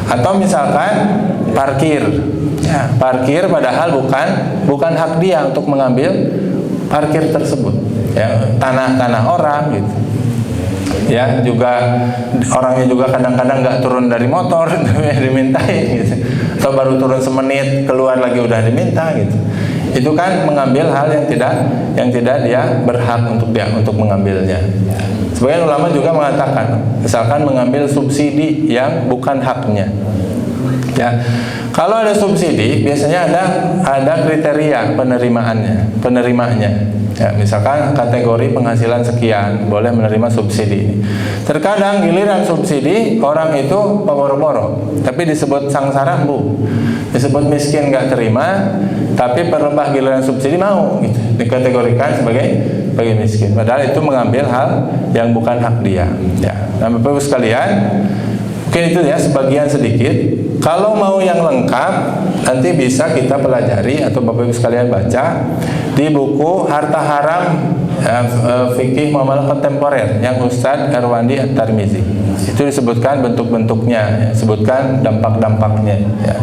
Atau misalkan parkir, ya, parkir padahal bukan hak dia untuk mengambil parkir tersebut. Ya, tanah orang gitu. Ya, juga orangnya juga kadang-kadang nggak turun dari motor dimintai gitu. Atau baru turun semenit keluar lagi udah diminta gitu. Itu kan mengambil hal yang tidak dia berhak untuk mengambilnya. Sebagian ulama juga mengatakan, misalkan mengambil subsidi yang bukan haknya. Ya, kalau ada subsidi biasanya ada kriteria penerimanya. Ya, misalkan kategori penghasilan sekian boleh menerima subsidi. Terkadang giliran subsidi orang itu boro-boro, tapi disebut sangsara disebut miskin nggak terima, tapi perlebah giliran subsidi mau gitu, dikategorikan sebagai miskin. Padahal itu mengambil hal yang bukan hak dia. Ya, nah Bapak Ibu sekalian, mungkin itu ya sebagian sedikit. Kalau mau yang lengkap nanti bisa kita pelajari atau Bapak Ibu sekalian baca di buku Harta Haram Fikih Muamalah Kontemporer yang Ustadz Erwandi At-Tirmizi. Itu disebutkan bentuk-bentuknya, ya, sebutkan dampak-dampaknya. Ya.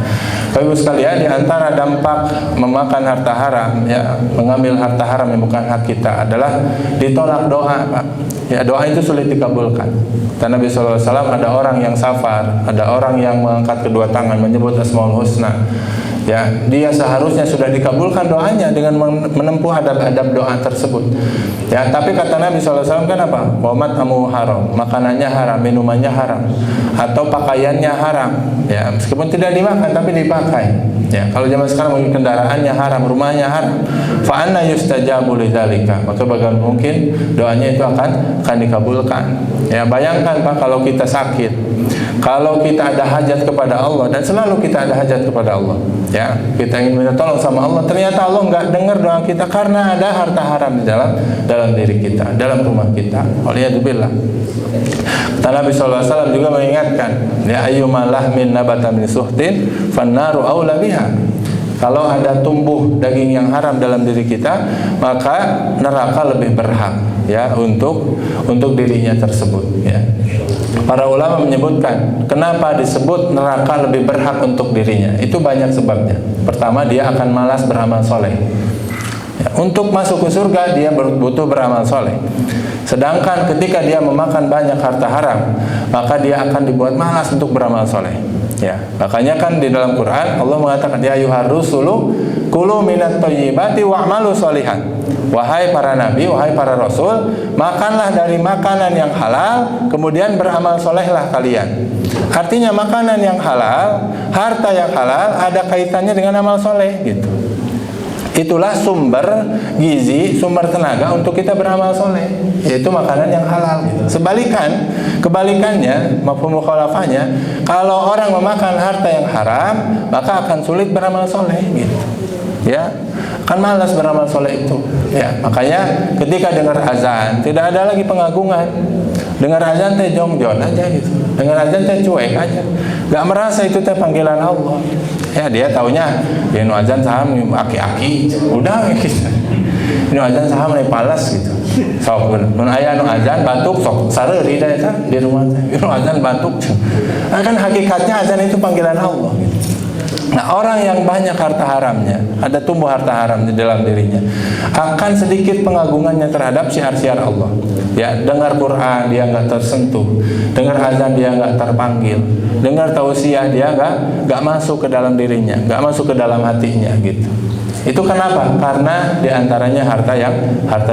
Bapak Ibu sekalian, di antara dampak memakan harta haram, ya, mengambil harta haram yang bukan hak kita adalah ditolak doa, Pak. Ya, doa itu sulit dikabulkan. Karena Nabi SAW ada orang yang safar, ada orang yang mengangkat kedua tangan menyebut Asmaul Husna. Ya, dia seharusnya sudah dikabulkan doanya dengan menempuh adab-adab doa tersebut. Ya, tapi kata Nabi SAW kan apa? Wamat amu haram, makanannya haram, minumannya haram, atau pakaiannya haram. Ya, meskipun tidak dimakan tapi dipakai. Ya, kalau zaman sekarang mungkin kendaraannya haram, rumahnya haram. Fa anna yustajabu lidzalika. Maka bagaimana mungkin doanya itu akan dikabulkan. Ya, bayangkan Pak kalau kita sakit, kalau kita ada hajat kepada Allah, dan selalu kita ada hajat kepada Allah. Ya, kita ingin minta tolong sama Allah, ternyata Allah nggak dengar doa kita karena ada harta haram di dalam diri kita, dalam rumah kita. Waliyadzubillah. Nabi SAW juga mengingatkan, ya ayyuma lahmin nabata min suhtin fannaru aula biha. Kalau ada tumbuh daging yang haram dalam diri kita, maka neraka lebih berhak, ya, untuk dirinya tersebut. Ya. Para ulama menyebutkan kenapa disebut neraka lebih berhak untuk dirinya. Itu banyak sebabnya. Pertama, dia akan malas beramal soleh. Ya, untuk masuk ke surga dia butuh beramal soleh. Sedangkan ketika dia memakan banyak harta haram, maka dia akan dibuat malas untuk beramal soleh. Ya, makanya kan di dalam Quran Allah mengatakan, ya ayyuhar rusulu kulu minat thayyibati wa'malu sholihan. Wahai para nabi, wahai para rasul, makanlah dari makanan yang halal, kemudian beramal solehlah kalian. Artinya makanan yang halal, harta yang halal ada kaitannya dengan amal soleh gitu. Itulah sumber gizi, sumber tenaga untuk kita beramal soleh, yaitu makanan yang halal. Kebalikannya, mafhum mukhalafahnya, kalau orang memakan harta yang haram, maka akan sulit beramal soleh, gitu. Ya, akan malas beramal soleh itu. Ya, makanya ketika dengar azan, tidak ada lagi pengagungan. Dengar azan teh jongjon aja gitu. Dengar azan teh cuek aja. Gak merasa itu teh panggilan Allah. Ya, dia taunya ya nu azan saham aki-aki. Udah gitu. Nu azan saham nih palas gitu. Sok mun aya nu azan batuk sok sareuri da eta di rumah teh. Nu azan batuk. Nah, kan hakikatnya azan itu panggilan Allah gitu. Nah, orang yang banyak harta haramnya, ada tumbuh harta haram di dalam dirinya, akan sedikit pengagungannya terhadap syiar-syiar Allah. Ya, dengar Quran dia nggak tersentuh, dengar azan dia nggak terpanggil, dengar tausiah dia nggak masuk ke dalam dirinya, nggak masuk ke dalam hatinya gitu. Itu kenapa? Karena diantaranya harta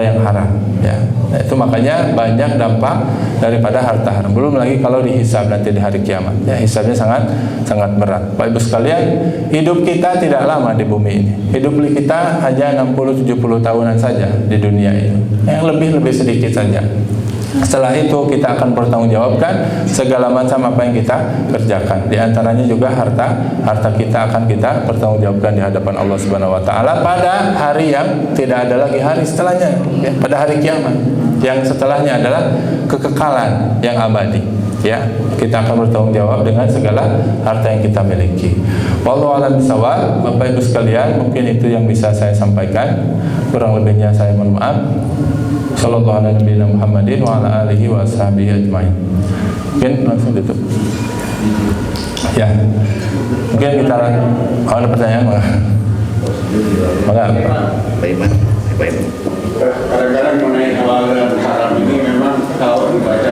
yang haram. Ya, nah, itu makanya banyak dampak daripada harta haram. Belum lagi kalau dihisab nanti di hari kiamat. Ya, hisabnya sangat berat. Bapak Ibu sekalian, hidup kita tidak lama di bumi ini. Hidup kita hanya 60-70 tahunan saja di dunia ini. Yang lebih sedikit saja. Setelah itu kita akan bertanggungjawabkan segala macam apa yang kita kerjakan. Di antaranya juga harta kita akan kita bertanggungjawabkan di hadapan Allah Subhanahu wa taala pada hari yang tidak ada lagi hari setelahnya, ya, pada hari kiamat. Yang setelahnya adalah kekekalan yang abadi. Ya, kita akan bertanggung jawab dengan segala harta yang kita miliki. Wallahu a'lam bishawab. Bapak Ibu sekalian, mungkin itu yang bisa saya sampaikan. Kurang lebihnya saya mohon maaf. Sallallahu ala nabiyina Muhammadin wa ala alihi wa ashabihi ajmain. Mungkin langsung tutup. Ya. Mungkin kita ada pertanyaan, Maka kadang-kadang mengenai halal dan haram ini memang kalau dibaca